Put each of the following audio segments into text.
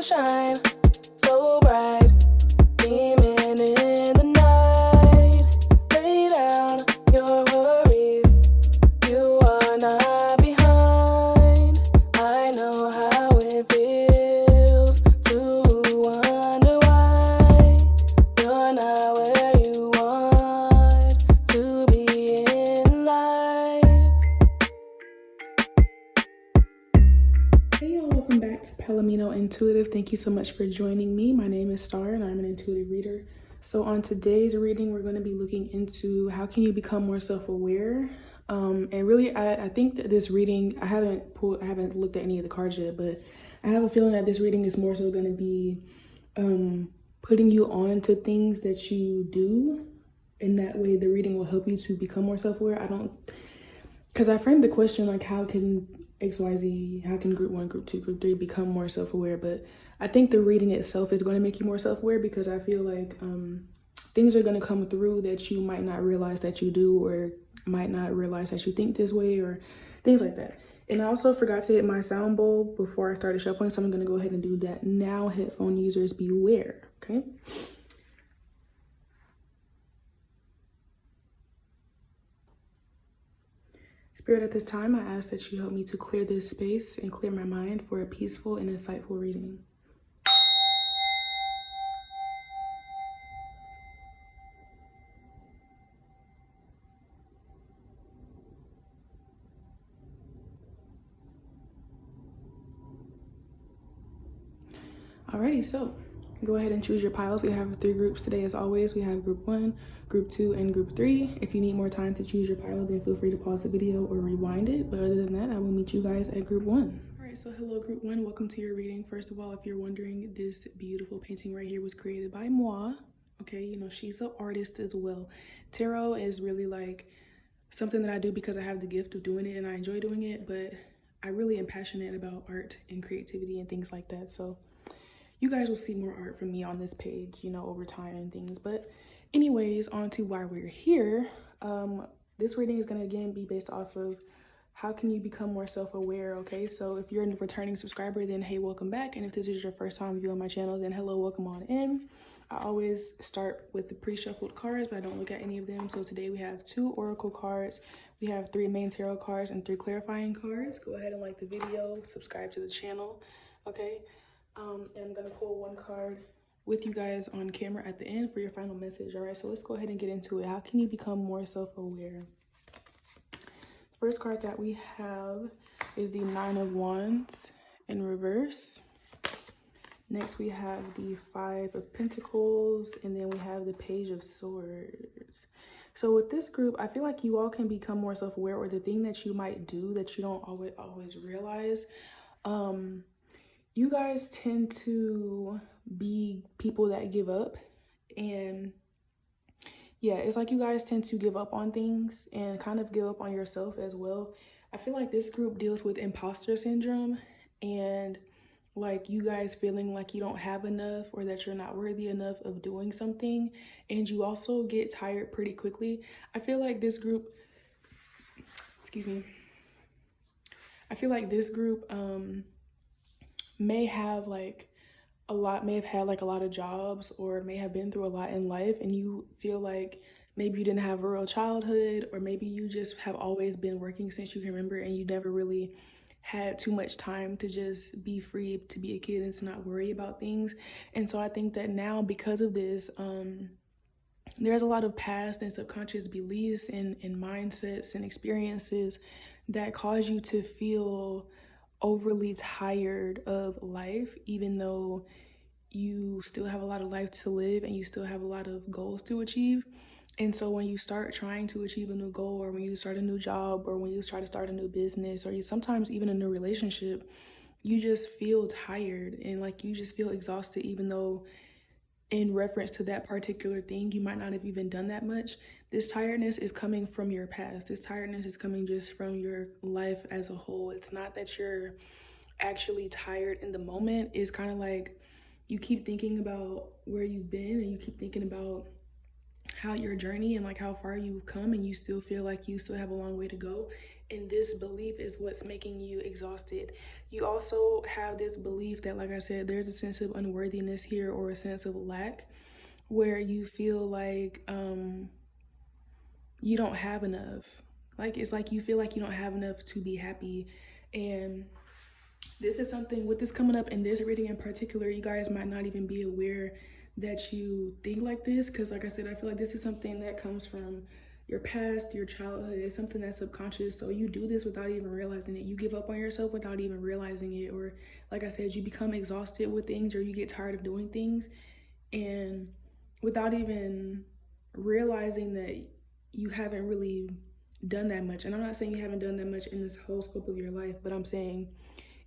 shine so bright, beaming in the night. Lay down your worries, you are not behind. I know how it feels to wonder why you're not where you want to be in life. Hey y'all, welcome back to PalominoIntuitive. Thank you so much for joining me. My name is Star and I'm an intuitive reader. So on today's reading, we're going to be looking into how can you become more self-aware. And really, I think that this reading, I haven't looked at any of the cards yet, but I have a feeling that this reading is more so going to be putting you on to things that you do. In that way, the reading will help you to become more self-aware. Because I framed the question like, how can XYZ, how can group 1, group 2, group 3 become more self-aware? But I think the reading itself is going to make you more self-aware, because I feel like things are going to come through that you might not realize that you do, or might not realize that you think this way, or things like that. And I also forgot to hit my sound bowl before I started shuffling, so I'm going to go ahead and do that now. Headphone users, beware, okay? Spirit, at this time, I ask that you help me to clear this space and clear my mind for a peaceful and insightful reading. Alrighty, so go ahead and choose your piles. We have 3 groups today as always. We have group 1, group 2, and group 3. If you need more time to choose your pile, then feel free to pause the video or rewind it. But other than that, I will meet you guys at group 1. Alright, so hello group 1, welcome to your reading. First of all, if you're wondering, this beautiful painting right here was created by moi. Okay, you know, she's an artist as well. Tarot is really like something that I do because I have the gift of doing it and I enjoy doing it, but I really am passionate about art and creativity and things like that. So you guys will see more art from me on this page, you know, over time and things. But anyways, on to why we're here. This reading is going to again be based off of how can you become more self-aware, okay? So if you're a returning subscriber, then hey, welcome back. And if this is your first time viewing my channel, then hello, welcome on in. I always start with the pre-shuffled cards, but I don't look at any of them. So today we have 2 oracle cards. We have 3 main tarot cards and 3 clarifying cards. Go ahead and like the video, subscribe to the channel, okay? And I'm gonna pull 1 card with you guys on camera at the end for your final message. All right, so let's go ahead and get into it. How can you become more self-aware? First card that we have is the 9 of Wands in reverse. Next we have the 5 of Pentacles, and then we have the Page of Swords. So with this group, I feel like you all can become more self-aware, or the thing that you might do that you don't always realize. You guys tend to be people that give up, and yeah, it's like you guys tend to give up on things and kind of give up on yourself as well. I feel like this group deals with imposter syndrome, and like you guys feeling like you don't have enough or that you're not worthy enough of doing something, and you also get tired pretty quickly. I feel like this group, excuse me, I feel like this group may have had like a lot of jobs, or may have been through a lot in life, and you feel like maybe you didn't have a real childhood, or maybe you just have always been working since you can remember, and you never really had too much time to just be free to be a kid and to not worry about things. And so I think that now, because of this, there's a lot of past and subconscious beliefs and mindsets and experiences that cause you to feel overly tired of life, even though you still have a lot of life to live and you still have a lot of goals to achieve. And so when you start trying to achieve a new goal, or when you start a new job, or when you try to start a new business, or you sometimes even a new relationship, you just feel tired and like you just feel exhausted, even though in reference to that particular thing, you might not have even done that much. This tiredness is coming from your past. This tiredness is coming just from your life as a whole. It's not that you're actually tired in the moment. It's kind of like you keep thinking about where you've been, and you keep thinking about how your journey and like how far you've come, and you still feel like you still have a long way to go. And this belief is what's making you exhausted. You also have this belief that, like I said, there's a sense of unworthiness here, or a sense of lack, where you feel like you don't have enough. Like, it's like you feel like you don't have enough to be happy. And this is something, with this coming up in this reading in particular, you guys might not even be aware that you think like this, because like I said, I feel like this is something that comes from your past, your childhood. It's something that's subconscious, so you do this without even realizing it. You give up on yourself without even realizing it, or like I said, you become exhausted with things, or you get tired of doing things, and without even realizing that you haven't really done that much. And I'm not saying you haven't done that much in this whole scope of your life, but I'm saying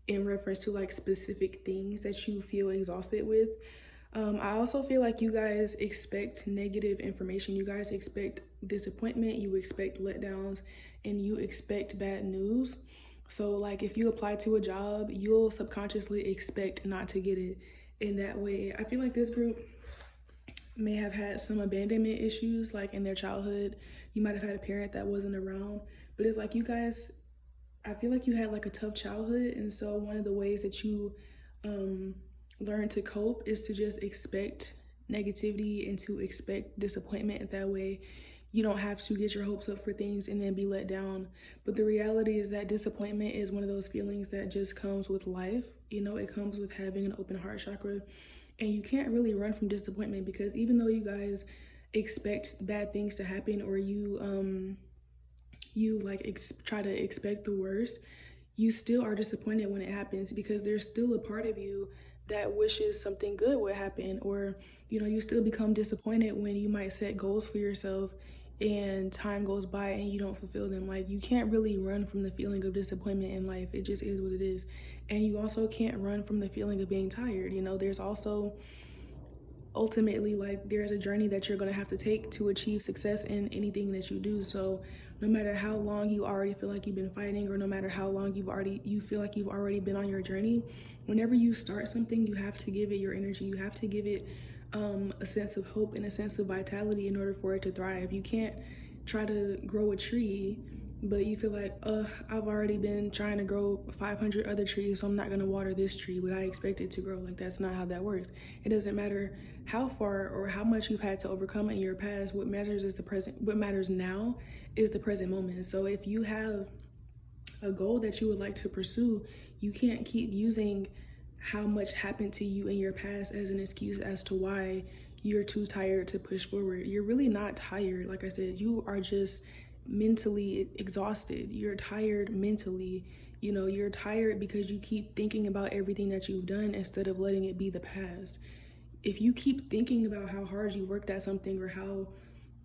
in reference to like specific things that you feel exhausted with. I also feel like you guys expect negative information. You guys expect disappointment, you expect letdowns, and you expect bad news. So like if you apply to a job, you'll subconsciously expect not to get it. In that way, I feel like this group may have had some abandonment issues like in their childhood. You might have had a parent that wasn't around, but it's like you guys, I feel like you had like a tough childhood, and so one of the ways that you learn to cope is to just expect negativity and to expect disappointment. That way you don't have to get your hopes up for things and then be let down. But the reality is that disappointment is one of those feelings that just comes with life. You know, it comes with having an open heart chakra, and you can't really run from disappointment, because even though you guys expect bad things to happen, or you try to expect the worst, you still are disappointed when it happens, because there's still a part of you that wishes something good would happen. Or you know, you still become disappointed when you might set goals for yourself and time goes by and you don't fulfill them. Like, you can't really run from the feeling of disappointment in life. It just is what it is. And you also can't run from the feeling of being tired. You know, there's also ultimately, like, there's a journey that you're going to have to take to achieve success in anything that you do. So no matter how long you already feel like you've been fighting, or no matter how long you feel like you've already been on your journey, whenever you start something, you have to give it your energy. You have to give it a sense of hope and a sense of vitality in order for it to thrive. You can't try to grow a tree, but you feel like, I've already been trying to grow 500 other trees, so I'm not gonna water this tree, but I expect it to grow. Like, that's not how that works. It doesn't matter how far or how much you've had to overcome in your past. What matters is the present. What matters now is the present moment. So if you have a goal that you would like to pursue, you can't keep using how much happened to you in your past as an excuse as to why you're too tired to push forward. You're really not tired. Like I said, you are just mentally exhausted. You're tired mentally. You know, you're tired because you keep thinking about everything that you've done instead of letting it be the past. If you keep thinking about how hard you worked at something, or how,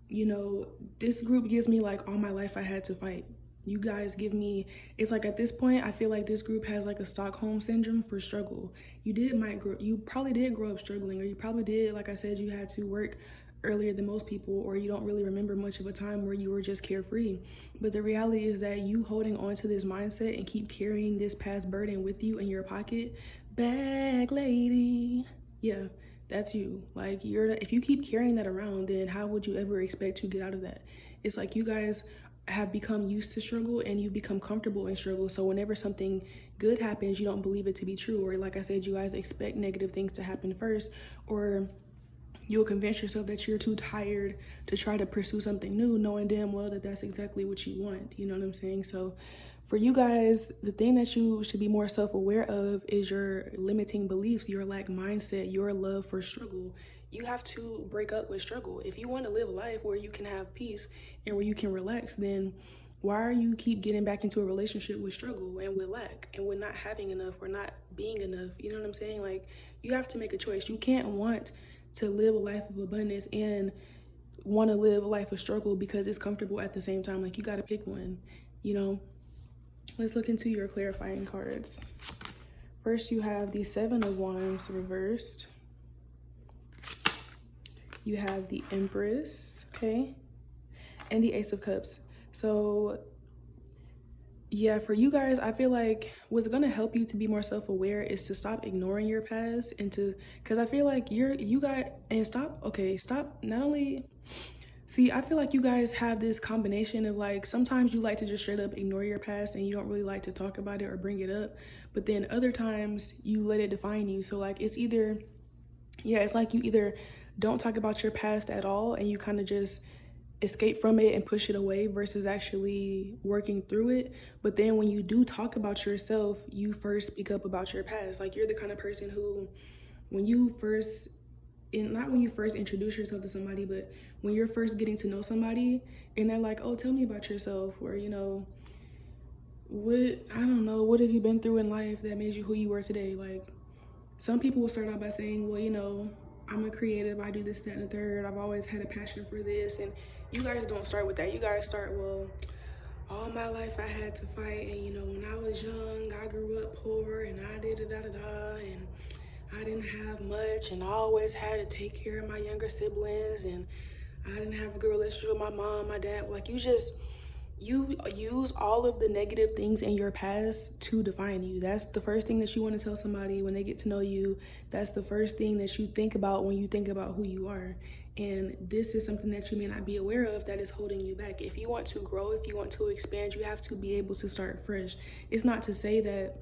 you know, this group gives me like all my life I had to fight. You guys give me, it's like at this point, I feel like this group has like a Stockholm syndrome for struggle. You probably did grow up struggling, or you probably did, like I said, you had to work earlier than most people, or you don't really remember much of a time where you were just carefree. But the reality is that you holding on to this mindset and keep carrying this past burden with you in your pocket, bag lady, yeah, that's you. Like, if you keep carrying that around, then how would you ever expect to get out of that? It's like you guys have become used to struggle, and you become comfortable in struggle. So whenever something good happens, you don't believe it to be true. Or like I said, you guys expect negative things to happen first, or you'll convince yourself that you're too tired to try to pursue something new, knowing damn well that that's exactly what you want. You know what I'm saying? So for you guys, the thing that you should be more self-aware of is your limiting beliefs, your lack mindset, your love for struggle. You have to break up with struggle. If you want to live a life where you can have peace and where you can relax, then why are you keep getting back into a relationship with struggle and with lack and with not having enough or not being enough? You know what I'm saying? Like, you have to make a choice. You can't want to live a life of abundance and want to live a life of struggle because it's comfortable at the same time. Like, you got to pick one, you know? Let's look into your clarifying cards. First, you have the 7 of Wands reversed. You have the Empress, okay? And the Ace of Cups. So yeah, for you guys, I feel like what's going to help you to be more self-aware is to stop ignoring your past, and because I feel like stop See, I feel like you guys have this combination of like sometimes you like to just straight up ignore your past and you don't really like to talk about it or bring it up, but then other times you let it define you. So like it's either, yeah, it's like you either don't talk about your past at all and you kind of just escape from it and push it away versus actually working through it. But then when you do talk about yourself, you first speak up about your past. Like you're the kind of person who, when you first not when you first introduce yourself to somebody, but when you're first getting to know somebody and they're like, oh, tell me about yourself, or what, I don't know, what have you been through in life that made you who you are today? Like some people will start out by saying, well, I'm a creative, I do this, that, and the third, I've always had a passion for this. And you guys don't start with that. You guys start, well, all my life I had to fight, and when I was young I grew up poor and I did da-da-da, and I didn't have much, and I always had to take care of my younger siblings, and I didn't have a good relationship with my mom, my dad. Like you use all of the negative things in your past to define you. That's the first thing that you want to tell somebody when they get to know you. That's the first thing that you think about when you think about who you are. And this is something that you may not be aware of that is holding you back. If you want to grow, if you want to expand, you have to be able to start fresh. It's not to say that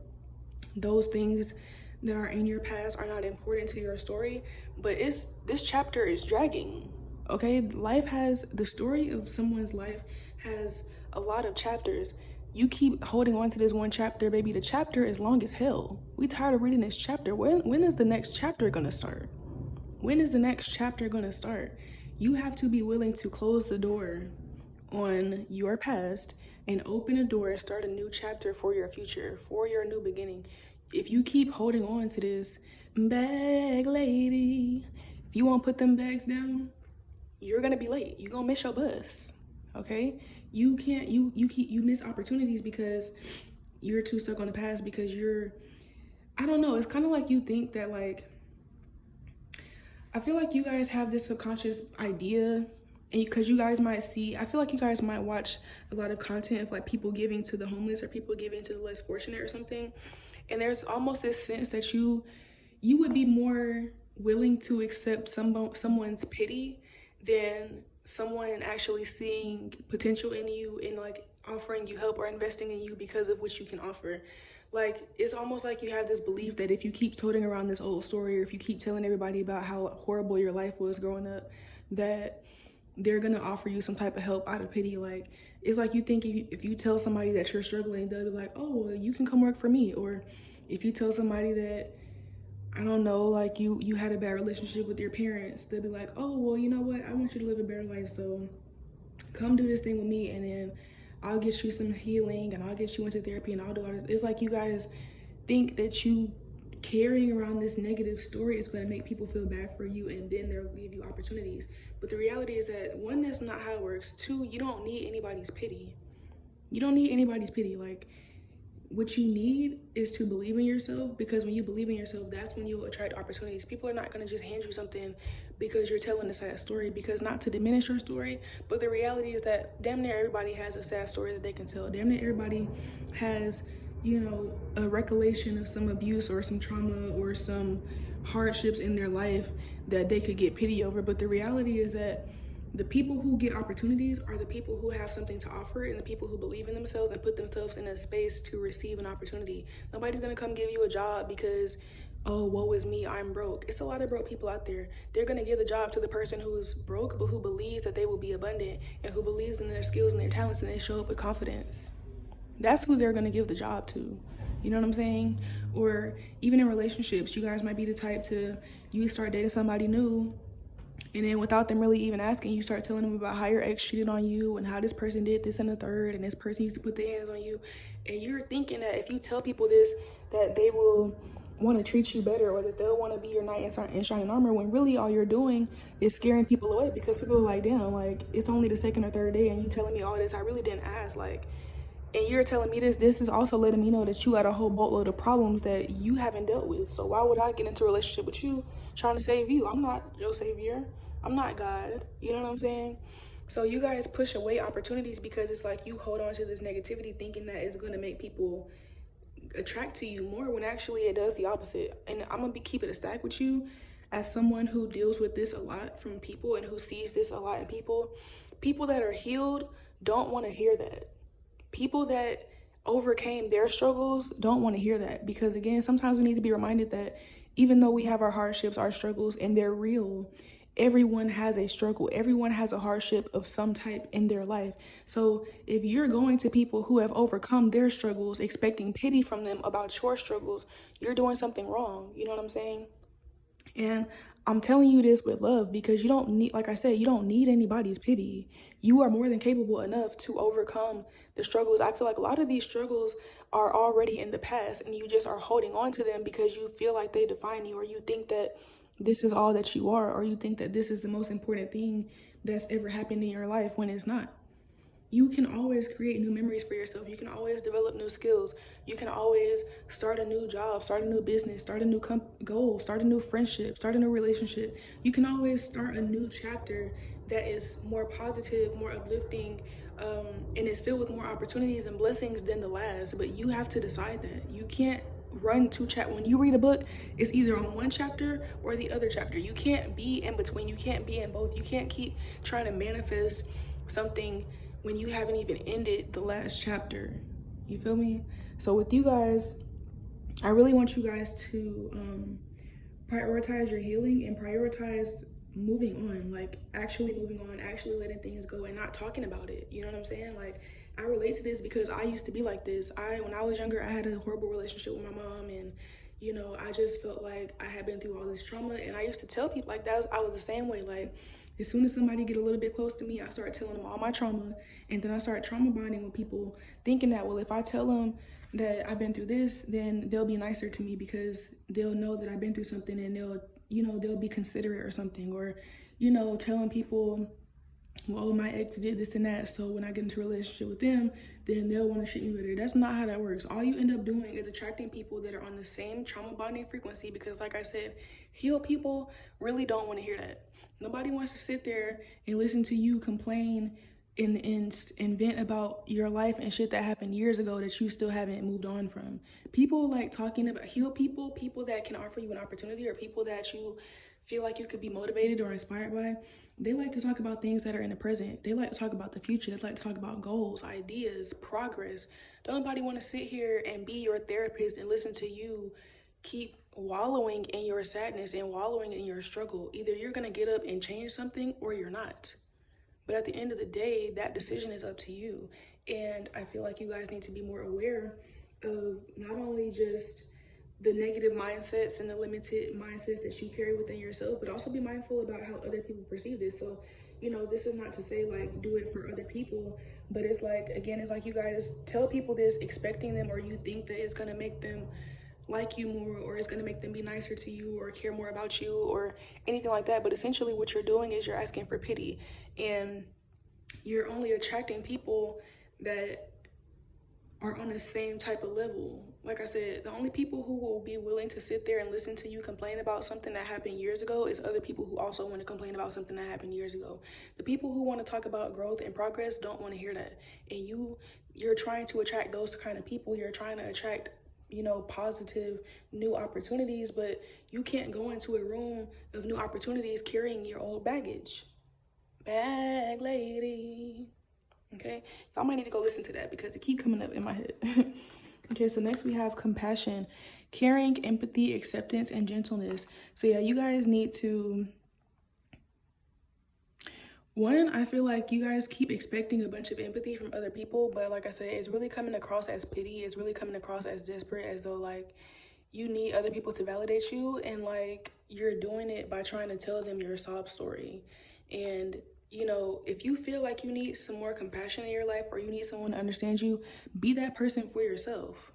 those things that are in your past are not important to your story, but this chapter is dragging. Okay, the story of someone's life has a lot of chapters. You keep holding on to this one chapter, baby. The chapter is long as hell. We tired of reading this chapter. When is the next chapter gonna start? When is the next chapter gonna start? You have to be willing to close the door on your past and open a door and start a new chapter for your future, for your new beginning. If you keep holding on to this bag lady, if you won't put them bags down, you're gonna be late. You're gonna miss your bus. Okay? You miss opportunities because you're too stuck on the past, because I don't know, it's kind of like you think that, like, I feel like you guys have this subconscious idea, and because you guys might see, I feel like you guys might watch a lot of content of like people giving to the homeless or people giving to the less fortunate or something, and there's almost this sense that you would be more willing to accept someone's pity than someone actually seeing potential in you and like offering you help or investing in you because of what you can offer. Like it's almost like you have this belief that if you keep toting around this old story, or if you keep telling everybody about how horrible your life was growing up, that they're gonna offer you some type of help out of pity. Like it's like you think if you tell somebody that you're struggling, they'll be like, oh, well, you can come work for me. Or if you tell somebody that, I don't know, like you had a bad relationship with your parents, they'll be like, oh, well, you know what, I want you to live a better life, so come do this thing with me, and then I'll get you some healing and I'll get you into therapy and I'll do all this. It's like you guys think that you carrying around this negative story is going to make people feel bad for you, and then they'll give you opportunities. But the reality is that, one, that's not how it works. Two, you don't need anybody's pity. You don't need anybody's pity. Like, what you need is to believe in yourself, because when you believe in yourself, that's when you'll attract opportunities. People are not going to just hand you something because you're telling a sad story, because not to diminish your story, but the reality is that damn near everybody has a sad story that they can tell. Damn near everybody has, a recollection of some abuse or some trauma or some hardships in their life that they could get pity over. But the reality is that the people who get opportunities are the people who have something to offer, and the people who believe in themselves and put themselves in a space to receive an opportunity. Nobody's gonna come give you a job because, oh, woe is me, I'm broke. It's a lot of broke people out there. They're gonna give the job to the person who's broke, but who believes that they will be abundant, and who believes in their skills and their talents, and they show up with confidence. That's who they're gonna give the job to. You know what I'm saying? Or even in relationships, you guys might be the type to, you start dating somebody new, and then without them really even asking, you start telling them about how your ex cheated on you and how this person did this and the third, and this person used to put their hands on you. And you're thinking that if you tell people this, that they will want to treat you better, or that they'll want to be your knight in shining armor, when really all you're doing is scaring people away, because people are like, damn, like, it's only the second or third day and you telling me all this, I really didn't ask. Like, and you're telling me this is also letting me know that you got a whole boatload of problems that you haven't dealt with. So why would I get into a relationship with you trying to save you? I'm not your savior. I'm not God. You know what I'm saying? So you guys push away opportunities because it's like you hold on to this negativity thinking that it's going to make people attract to you more, when actually it does the opposite. And I'm going to keep it a stack with you. as someone who deals with this a lot from people and who sees this a lot in people, people that are healed don't want to hear that. People that overcame their struggles don't want to hear that, because again, sometimes we need to be reminded that even though we have our hardships, our struggles, and they're real, everyone has a struggle. Everyone has a hardship of some type in their life. So if you're going to people who have overcome their struggles expecting pity from them about your struggles, you're doing something wrong. You know what I'm saying? And I'm telling you this with love, because you don't need, like I said, you don't need anybody's pity. You are more than capable enough to overcome the struggles. I feel like a lot of these struggles are already in the past, and you just are holding on to them because you feel like they define you, or you think that this is all that you are, or you think that this is the most important thing that's ever happened in your life, when it's not. You can always create new memories for yourself. You can always develop new skills. You can always start a new job, start a new business, start a new goal, start a new friendship, start a new relationship. You can always start a new chapter that is more positive, more uplifting, and is filled with more opportunities and blessings than the last. But you have to decide that. You can't run two chapters. When you read a book, it's either on one chapter or the other chapter. You can't be in between. You can't be in both. You can't keep trying to manifest something when you haven't even ended the last chapter. You feel me? So with you guys, I really want you guys to prioritize your healing and prioritize moving on, like actually moving on, actually letting things go and not talking about it. You know what I'm saying? Like, I relate to this because I used to be like this. When I was younger, I had a horrible relationship with my mom, and you know, I just felt like I had been through all this trauma, and I used to tell people like that. I was the same way. Like, as soon as somebody get a little bit close to me, I start telling them all my trauma, and then I start trauma bonding with people, thinking that, well, if I tell them that I've been through this, then they'll be nicer to me because they'll know that I've been through something, and they'll be considerate or something, or, telling people, well, my ex did this and that, so when I get into a relationship with them, then they'll want to treat me better. That's not how that works. All you end up doing is attracting people that are on the same trauma bonding frequency, because like I said, healed people really don't want to hear that. Nobody wants to sit there and listen to you complain and vent about your life and shit that happened years ago that you still haven't moved on from. People like talking about healed people, people that can offer you an opportunity, or people that you feel like you could be motivated or inspired by. They like to talk about things that are in the present. They like to talk about the future. They like to talk about goals, ideas, progress. Don't nobody want to sit here and be your therapist and listen to you keep wallowing in your sadness and wallowing in your struggle. Either you're going to get up and change something, or you're not. But at the end of the day, that decision is up to you. And I feel like you guys need to be more aware of not only just the negative mindsets and the limited mindsets that you carry within yourself, but also be mindful about how other people perceive this. So, this is not to say like do it for other people, but it's like, again, it's like you guys tell people this expecting them, or you think that it's going to make them like you more, or it's going to make them be nicer to you or care more about you or anything like that. But essentially what you're doing is you're asking for pity, and you're only attracting people that are on the same type of level. Like I said, the only people who will be willing to sit there and listen to you complain about something that happened years ago is other people who also want to complain about something that happened years ago. The people who want to talk about growth and progress don't want to hear that. And you're trying to attract those kind of people. You're trying to attract positive new opportunities, but you can't go into a room of new opportunities carrying your old baggage. Bag lady. Okay, y'all might need to go listen to that because it keep coming up in my head. Okay, so next we have compassion, caring, empathy, acceptance, and gentleness. So yeah, you guys need to, one, I feel like you guys keep expecting a bunch of empathy from other people, but like I said, it's really coming across as pity. It's really coming across as desperate, as though like you need other people to validate you, and like you're doing it by trying to tell them your sob story. And if you feel like you need some more compassion in your life, or you need someone to understand you, be that person for yourself.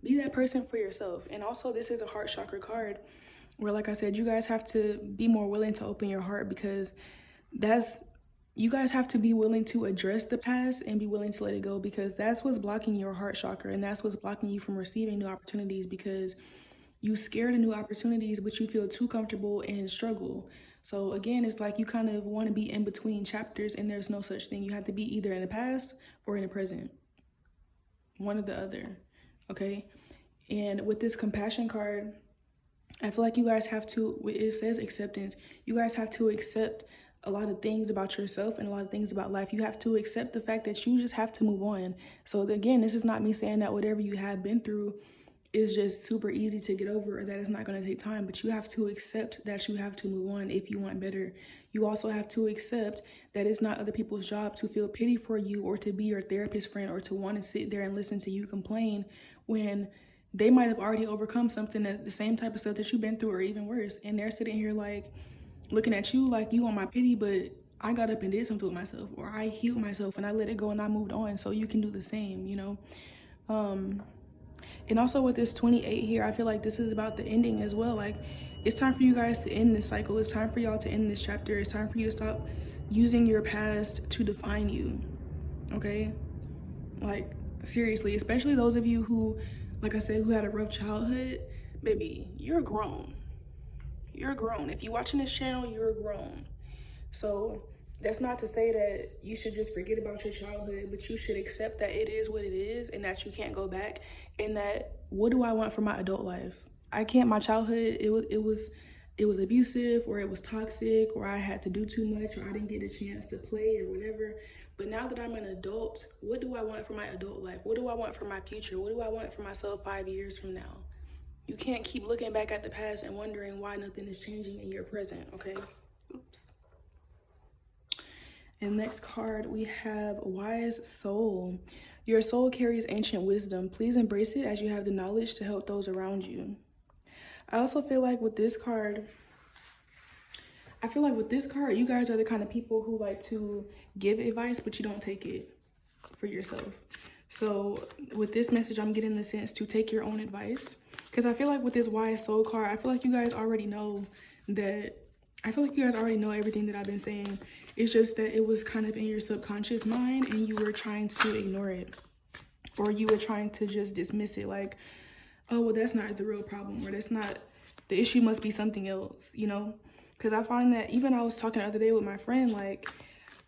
Be that person for yourself. And also, this is a heart chakra card where, like I said, you guys have to be more willing to open your heart, because you guys have to be willing to address the past and be willing to let it go, because that's what's blocking your heart chakra, and that's what's blocking you from receiving new opportunities, because you scared of new opportunities, but you feel too comfortable and struggle. So again, it's like you kind of want to be in between chapters, and there's no such thing. You have to be either in the past or in the present, one or the other. Okay. And with this compassion card, I feel like you guys have to, it says acceptance. You guys have to accept a lot of things about yourself and a lot of things about life. You have to accept the fact that you just have to move on. So again, this is not me saying that whatever you have been through is just super easy to get over or that it's not going to take time, but you have to accept that you have to move on if you want better. You also have to accept that it's not other people's job to feel pity for you or to be your therapist friend or to want to sit there and listen to you complain when they might have already overcome something, that the same type of stuff that you've been through or even worse, and they're sitting here like looking at you like you want my pity, but I got up and did something with myself, or I healed myself and I let it go and I moved on, so you can do the same, you know. And also with this 28 here, I feel like this is about the ending as well. Like, it's time for you guys to end this cycle. It's time for y'all to end this chapter. It's time for you to stop using your past to define you, okay? Like, seriously, especially those of you who, like I said, who had a rough childhood. Baby, you're grown. You're grown. If you're watching this channel, you're grown. So that's not to say that you should just forget about your childhood, but you should accept that it is what it is and that you can't go back, and that what do I want for my adult life? I can't. My childhood, it was abusive, or it was toxic, or I had to do too much, or I didn't get a chance to play or whatever. But now that I'm an adult, what do I want for my adult life? What do I want for my future? What do I want for myself 5 years from now? You can't keep looking back at the past and wondering why nothing is changing in your present, okay? Oops. And next card, we have Wise Soul. Your soul carries ancient wisdom. Please embrace it as you have the knowledge to help those around you. I also feel like with this card, you guys are the kind of people who like to give advice, but you don't take it for yourself. So with this message, I'm getting the sense to take your own advice. Because I feel like with this Wise Soul card, I feel like you guys already know everything that I've been saying. It's just that it was kind of in your subconscious mind and you were trying to ignore it. Or you were trying to just dismiss it like, oh, well, that's not the real problem. Or that's not, the issue must be something else, you know? Because I find that even I was talking the other day with my friend, like,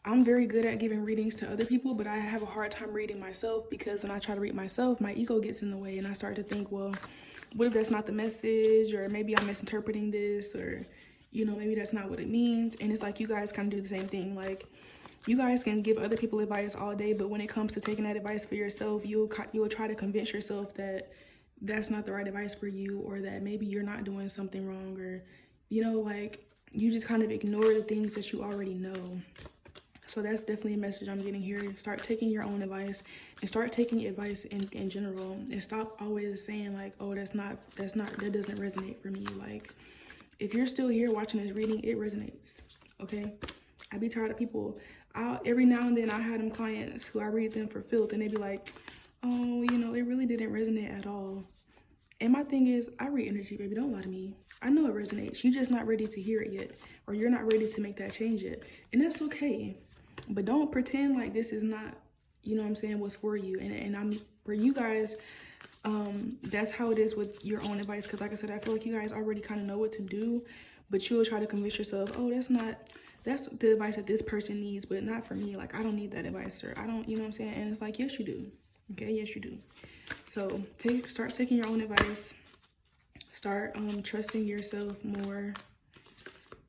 I'm very good at giving readings to other people, but I have a hard time reading myself because when I try to read myself, my ego gets in the way and I start to think, well, what if that's not the message? Or maybe I'm misinterpreting this, or, you know, maybe that's not what it means. And it's like you guys kind of do the same thing. Like, you guys can give other people advice all day, but when it comes to taking that advice for yourself, you'll try to convince yourself that that's not the right advice for you, or that maybe you're not doing something wrong, or, you know, like, you just kind of ignore the things that you already know. So that's definitely a message I'm getting here. Start taking your own advice and start taking advice in general, and stop always saying like, oh, that doesn't resonate for me. Like, if you're still here watching this reading, it resonates, okay? I be tired of people. Every now and then I had them clients who I read them for filth and they be like, oh, you know, it really didn't resonate at all. And my thing is, I read energy, baby. Don't lie to me. I know it resonates. You're just not ready to hear it yet, or you're not ready to make that change yet. And that's okay. But don't pretend like this is not, you know what I'm saying, what's for you. And I'm for you guys, that's how it is with your own advice. Because like I said, I feel like you guys already kind of know what to do, but you'll try to convince yourself, oh, that's the advice that this person needs, but not for me. Like, I don't need that advice, or I don't, you know what I'm saying? And it's like, yes, you do. Okay, yes, you do. So start taking your own advice. Start trusting yourself more.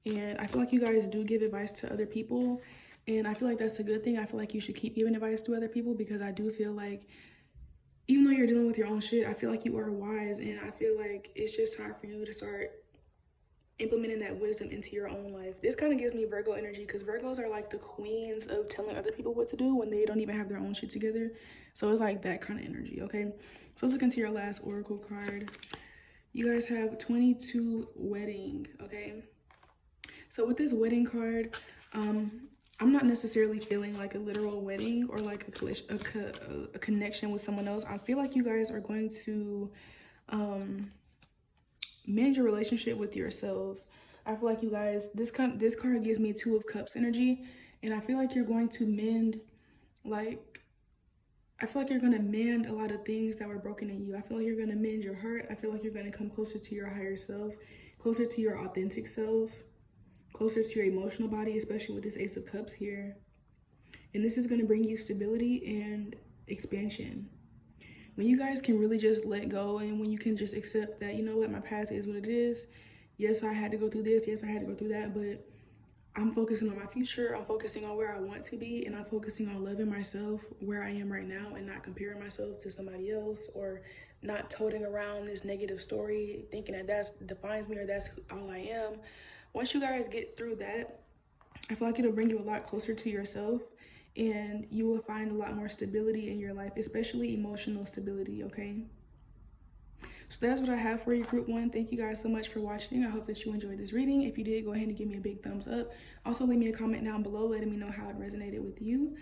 And I feel like you guys do give advice to other people, and I feel like that's a good thing. I feel like you should keep giving advice to other people, because I do feel like even though you're dealing with your own shit, I feel like you are wise, and I feel like it's just time for you to start implementing that wisdom into your own life. This kind of gives me Virgo energy, because Virgos are like the queens of telling other people what to do when they don't even have their own shit together. So it's like that kind of energy, okay? So let's look into your last oracle card. You guys have 22 wedding, okay? So with this wedding card, I'm not necessarily feeling like a literal wedding or like a connection with someone else. I feel like you guys are going to mend your relationship with yourselves. I feel like you guys, this card gives me 2 of Cups energy, and I feel like you're going to mend, I feel like you're going to mend a lot of things that were broken in you. I feel like you're going to mend your heart. I feel like you're going to come closer to your higher self, closer to your authentic self, closer to your emotional body, especially with this Ace of Cups here. And this is going to bring you stability and expansion. when you guys can really just let go, and when you can just accept that, you know what, my past is what it is. Yes, I had to go through this. Yes, I had to go through that, but I'm focusing on my future. I'm focusing on where I want to be, and I'm focusing on loving myself where I am right now and not comparing myself to somebody else, or not toting around this negative story thinking that that defines me or that's all I am. Once you guys get through that, I feel like it'll bring you a lot closer to yourself, and you will find a lot more stability in your life, especially emotional stability, okay? So that's what I have for you, group 1. Thank you guys so much for watching. I hope that you enjoyed this reading. If you did, go ahead and give me a big thumbs up. Also, leave me a comment down below letting me know how it resonated with you.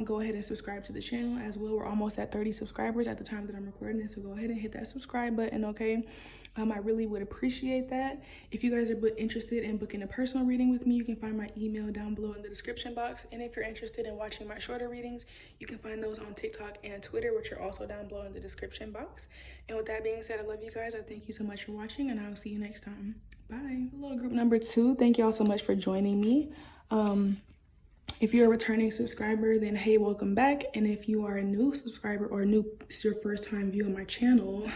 Go ahead and subscribe to the channel as well. We're almost at 30 subscribers at the time that I'm recording this, so go ahead and hit that subscribe button, okay? I really would appreciate that. If you guys are interested in booking a personal reading with me, you can find my email down below in the description box. And if you're interested in watching my shorter readings, you can find those on TikTok and Twitter, which are also down below in the description box. And with that being said, I love you guys. I thank you so much for watching, and I'll see you next time. Bye. Hello, group number 2. Thank you all so much for joining me. If you're a returning subscriber, then hey, welcome back. And if you are a new subscriber, or it's your first time viewing my channel,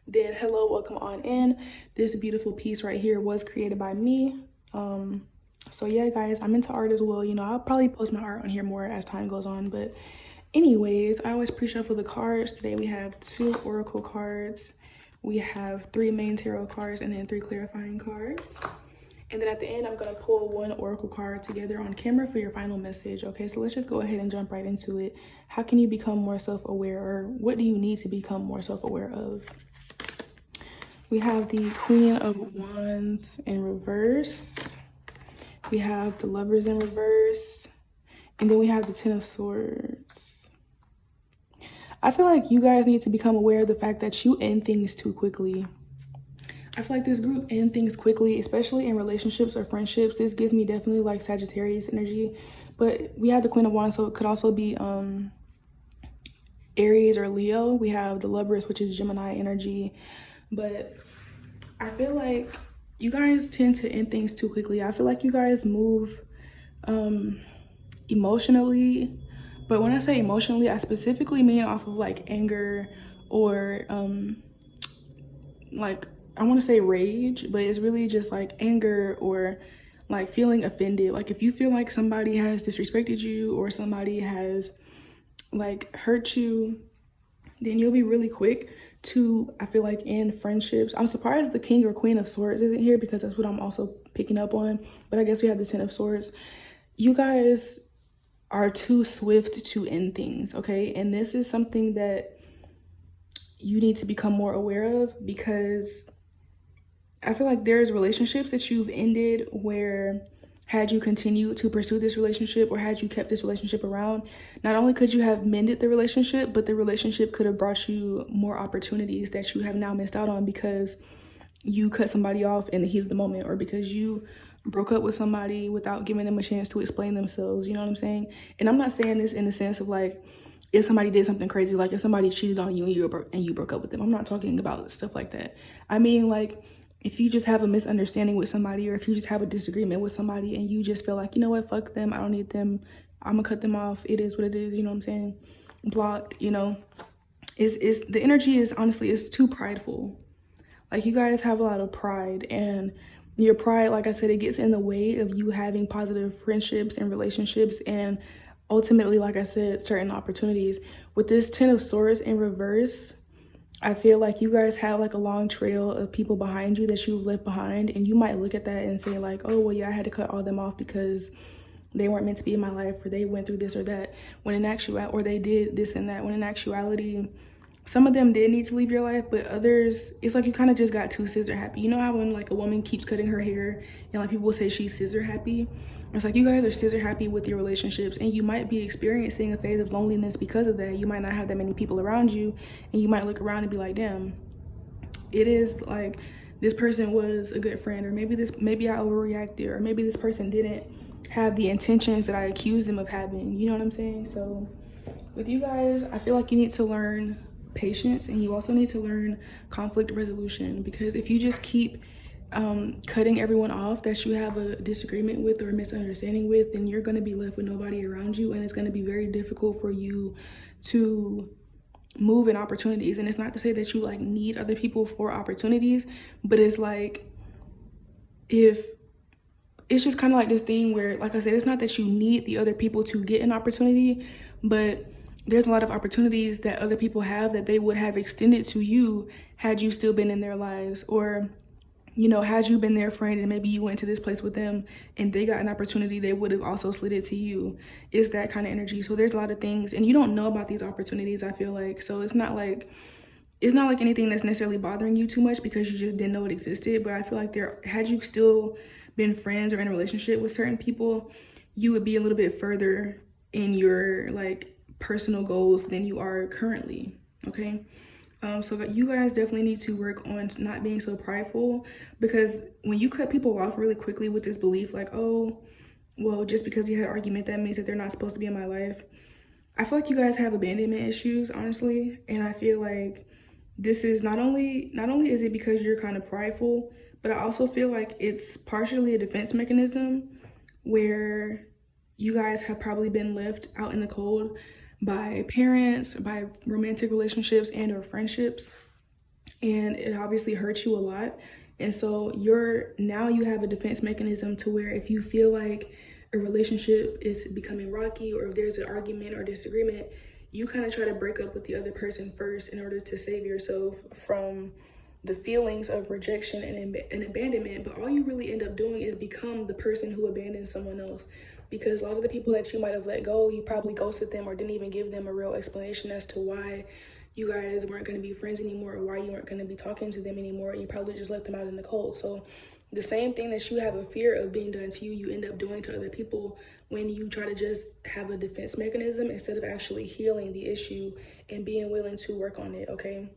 then hello, welcome on in. This beautiful piece right here was created by me. So yeah, guys, I'm into art as well. You know, I'll probably post my art on here more as time goes on. But anyways, I always pre-shuffle the cards. Today we have 2 oracle cards. We have 3 main tarot cards and then 3 clarifying cards. And then at the end, I'm going to pull 1 oracle card together on camera for your final message. Okay, so let's just go ahead and jump right into it. How can you become more self-aware, or what do you need to become more self-aware of? We have the Queen of Wands in reverse. We have the Lovers in reverse. And then we have the Ten of Swords. I feel like you guys need to become aware of the fact that you end things too quickly. I feel like this group ends things quickly, especially in relationships or friendships. This gives me definitely like Sagittarius energy. But we have the Queen of Wands, so it could also be Aries or Leo. We have the Lovers, which is Gemini energy. But I feel like you guys tend to end things too quickly. I feel like you guys move emotionally. But when I say emotionally, I specifically mean off of like anger or like, I want to say rage, but it's really just like anger or like feeling offended. Like if you feel like somebody has disrespected you or somebody has like hurt you, then you'll be really quick to, I feel like, end friendships. I'm surprised the King or Queen of Swords isn't here, because that's what I'm also picking up on. But I guess we have the Ten of Swords. You guys are too swift to end things, okay? And this is something that you need to become more aware of, because I feel like there's relationships that you've ended where, had you continued to pursue this relationship or had you kept this relationship around, not only could you have mended the relationship, but the relationship could have brought you more opportunities that you have now missed out on because you cut somebody off in the heat of the moment, or because you broke up with somebody without giving them a chance to explain themselves. You know what I'm saying? And I'm not saying this in the sense of like, if somebody did something crazy, like if somebody cheated on you and you broke up with them. I'm not talking about stuff like that. I mean, like, if you just have a misunderstanding with somebody, or if you just have a disagreement with somebody and you just feel like, you know what, fuck them, I don't need them, I'm gonna cut them off, it is what it is, you know what I'm saying? Blocked, you know. Is the energy is honestly, it's too prideful. Like, you guys have a lot of pride, and your pride, like I said, it gets in the way of you having positive friendships and relationships, and ultimately, like I said, certain opportunities. With this Ten of Swords in reverse, I feel like you guys have like a long trail of people behind you that you've left behind, and you might look at that and say like, oh, well, yeah, I had to cut all them off because they weren't meant to be in my life, or they went through this or that, when in actuality, or they did this and that, when in actuality, some of them did need to leave your life, but others, it's like you kind of just got too scissor happy. You know how when like a woman keeps cutting her hair and like people will say she's scissor happy? It's like you guys are scissor happy with your relationships, and you might be experiencing a phase of loneliness because of that. You might not have that many people around you, and you might look around and be like, damn, it is like this person was a good friend, or maybe I overreacted, or maybe this person didn't have the intentions that I accused them of having. You know what I'm saying? So with you guys, I feel like you need to learn patience, and you also need to learn conflict resolution, because if you just keep cutting everyone off that you have a disagreement with or a misunderstanding with, then you're going to be left with nobody around you, and it's going to be very difficult for you to move in opportunities. And it's not to say that you like need other people for opportunities, but it's like, if it's just kind of like this thing where, like I said, it's not that you need the other people to get an opportunity, but there's a lot of opportunities that other people have that they would have extended to you had you still been in their lives, or you know, had you been their friend and maybe you went to this place with them and they got an opportunity, they would have also slid it to you. It's that kind of energy. So there's a lot of things, and you don't know about these opportunities, I feel like. So it's not like anything that's necessarily bothering you too much because you just didn't know it existed. But I feel like had you still been friends or in a relationship with certain people, you would be a little bit further in your like personal goals than you are currently, okay? So that you guys definitely need to work on not being so prideful, because when you cut people off really quickly with this belief like, oh, well, just because you had an argument, that means that they're not supposed to be in my life. I feel like you guys have abandonment issues, honestly. And I feel like this is not only is it because you're kind of prideful, but I also feel like it's partially a defense mechanism where you guys have probably been left out in the cold by parents, by romantic relationships and or friendships, and it obviously hurts you a lot. And so now you have a defense mechanism to where if you feel like a relationship is becoming rocky, or if there's an argument or disagreement, you kind of try to break up with the other person first in order to save yourself from the feelings of rejection and abandonment. But all you really end up doing is become the person who abandons someone else, because a lot of the people that you might have let go, you probably ghosted them or didn't even give them a real explanation as to why you guys weren't going to be friends anymore, or why you weren't going to be talking to them anymore. You probably just left them out in the cold. So the same thing that you have a fear of being done to you, you end up doing to other people when you try to just have a defense mechanism instead of actually healing the issue and being willing to work on it, okay?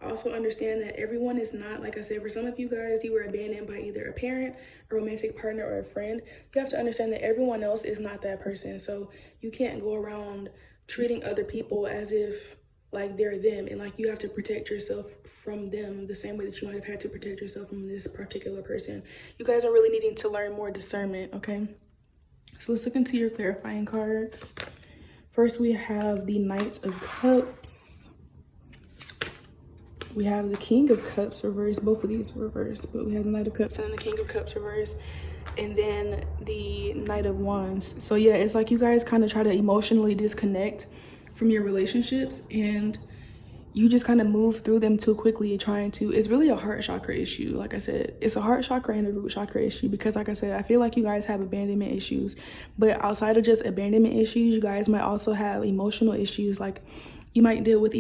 Also understand that everyone is not, like I said, for some of you guys, you were abandoned by either a parent, a romantic partner, or a friend. You have to understand that everyone else is not that person. So you can't go around treating other people as if like they're them, and like you have to protect yourself from them the same way that you might have had to protect yourself from this particular person. You guys are really needing to learn more discernment, okay? So let's look into your clarifying cards. First, we have the Knight of Cups. We have the King of Cups reversed. Both of these are reversed, but we have the Knight of Cups and then the King of Cups reversed, and then the Knight of Wands. So yeah, it's like you guys kind of try to emotionally disconnect from your relationships, and you just kind of move through them too quickly, it's really a heart chakra issue. Like I said, it's a heart chakra and a root chakra issue, because like I said, I feel like you guys have abandonment issues, but outside of just abandonment issues, you guys might also have emotional issues. Like you might deal with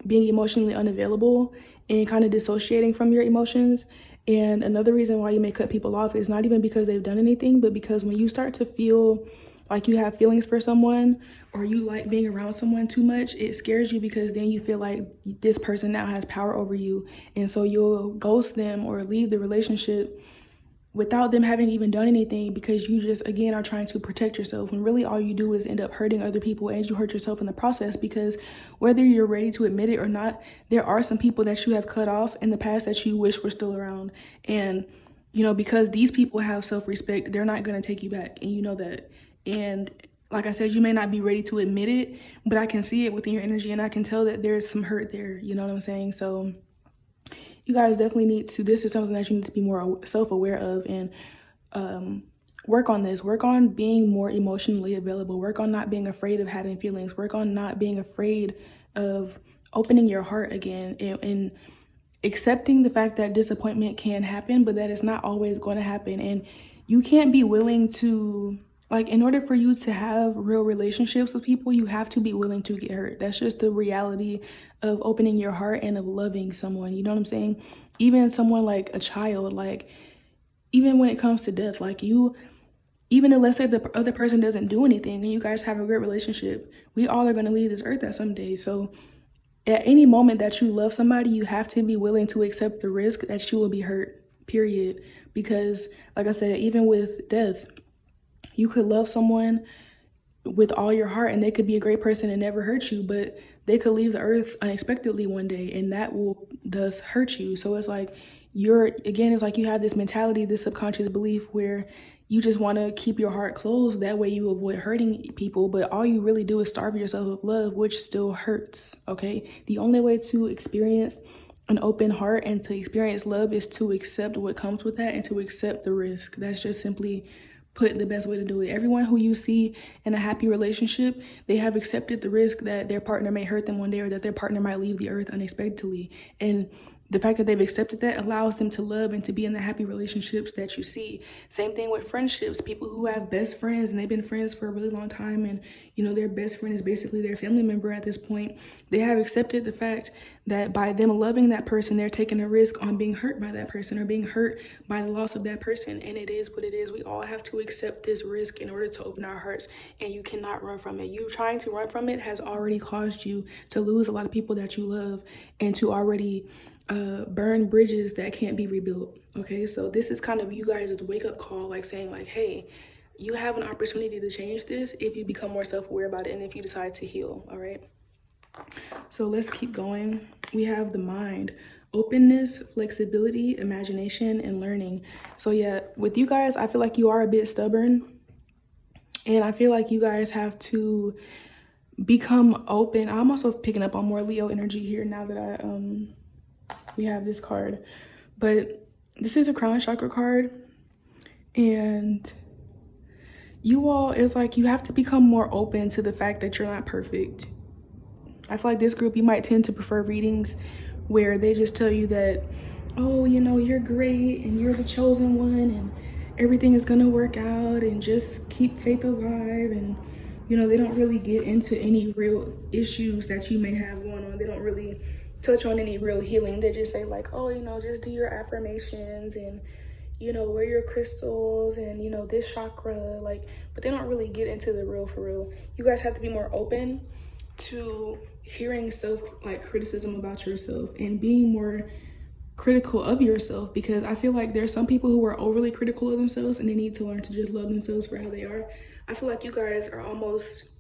being emotionally unavailable and kind of dissociating from your emotions. And another reason why you may cut people off is not even because they've done anything, but because when you start to feel like you have feelings for someone, or you like being around someone too much, it scares you, because then you feel like this person now has power over you. And so you'll ghost them or leave the relationship without them having even done anything, because you just, again, are trying to protect yourself, when really all you do is end up hurting other people, and you hurt yourself in the process. Because whether you're ready to admit it or not, there are some people that you have cut off in the past that you wish were still around. And, you know, because these people have self-respect, they're not going to take you back, and you know that. And like I said, you may not be ready to admit it, but I can see it within your energy, and I can tell that there's some hurt there. You know what I'm saying? So you guys definitely need to, this is something that you need to be more self-aware of, and work on this. Work on being more emotionally available. Work on not being afraid of having feelings. Work on not being afraid of opening your heart again, and accepting the fact that disappointment can happen, but that it's not always going to happen. And you can't be willing to, like, in order for you to have real relationships with people, you have to be willing to get hurt. That's just the reality of opening your heart and of loving someone. You know what I'm saying? Even someone like a child, like, even when it comes to death, like even if, let's say, the other person doesn't do anything and you guys have a great relationship, we all are going to leave this earth at some day. So at any moment that you love somebody, you have to be willing to accept the risk that you will be hurt, period. Because like I said, even with death, you could love someone with all your heart and they could be a great person and never hurt you, but they could leave the earth unexpectedly one day, and that will thus hurt you. So it's like, again, it's like you have this mentality, this subconscious belief where you just want to keep your heart closed. That way you avoid hurting people. But all you really do is starve yourself of love, which still hurts, okay? The only way to experience an open heart and to experience love is to accept what comes with that and to accept the risk. That's just simply put the best way to do it. Everyone who you see in a happy relationship, they have accepted the risk that their partner may hurt them one day or that their partner might leave the earth unexpectedly. And the fact that they've accepted that allows them to love and to be in the happy relationships that you see. Same thing with friendships. People who have best friends and they've been friends for a really long time, and their best friend is basically their family member at this point. They have accepted the fact that by them loving that person, they're taking a risk on being hurt by that person or being hurt by the loss of that person. And it is what it is. We all have to accept this risk in order to open our hearts, and you cannot run from it. You trying to run from it has already caused you to lose a lot of people that you love and to already burn bridges that can't be rebuilt. Okay, so this is kind of you guys' wake-up call, like saying like, hey, you have an opportunity to change this if you become more self-aware about it and if you decide to heal. All right, so let's keep going. We have the mind, openness, flexibility, imagination, and learning. So yeah, with you guys, I feel like you are a bit stubborn, and I feel like you guys have to become open. I'm also picking up on more Leo energy here now that we have this card, but this is a crown chakra card, and you all, it's like you have to become more open to the fact that you're not perfect. I feel like this group, you might tend to prefer readings where they just tell you that, oh, you're great and you're the chosen one and everything is gonna work out and just keep faith alive. And they don't really get into any real issues that you may have going on. They don't really touch on any real healing. They just say like, oh, just do your affirmations and wear your crystals and this chakra, but they don't really get into the real for real. You guys have to be more open to hearing criticism about yourself and being more critical of yourself, because I feel like there's some people who are overly critical of themselves and they need to learn to just love themselves for how they are. I feel like you guys are almost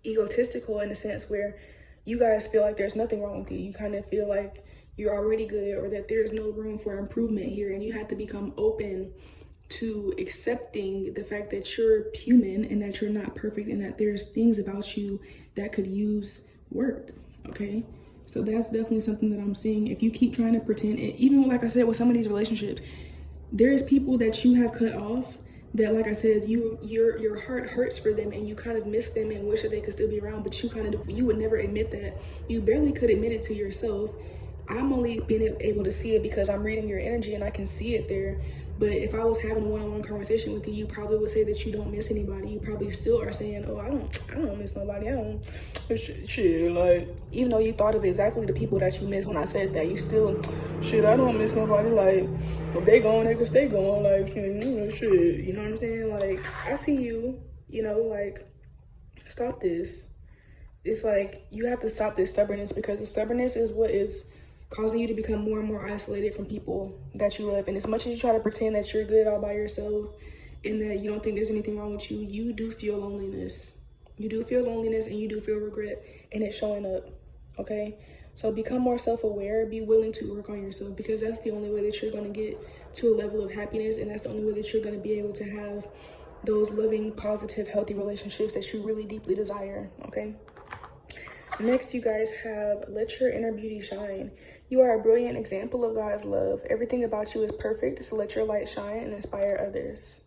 egotistical in a sense where you guys feel like there's nothing wrong with you. You kind of feel like you're already good or that there's no room for improvement here, and you have to become open to accepting the fact that you're human and that you're not perfect and that there's things about you that could use work, okay? So that's definitely something that I'm seeing. If you keep trying to pretend, even like I said, with some of these relationships, there's people that you have cut off that, like I said, your heart hurts for them and you kind of miss them and wish that they could still be around, but you would never admit that. You barely could admit it to yourself. I'm only being able to see it because I'm reading your energy and I can see it there. But if I was having a one-on-one conversation with you, you probably would say that you don't miss anybody. You probably still are saying, oh, I don't miss nobody. I don't, shit, like, even though you thought of exactly the people that you miss when I said that, you still, shit, I don't miss nobody. Like, if they going, they can stay going. Like, shit, you know what I'm saying? Like, I see you, like, stop this. It's like, you have to stop this stubbornness, because the stubbornness is what is causing you to become more and more isolated from people that you love. And as much as you try to pretend that you're good all by yourself and that you don't think there's anything wrong with you, you do feel loneliness. You do feel loneliness and you do feel regret, and it's showing up, okay? So become more self-aware, be willing to work on yourself, because that's the only way that you're gonna get to a level of happiness, and that's the only way that you're gonna be able to have those loving, positive, healthy relationships that you really deeply desire, okay? Next, you guys have let your inner beauty shine. You are a brilliant example of God's love. Everything about you is perfect, so let your light shine and inspire others.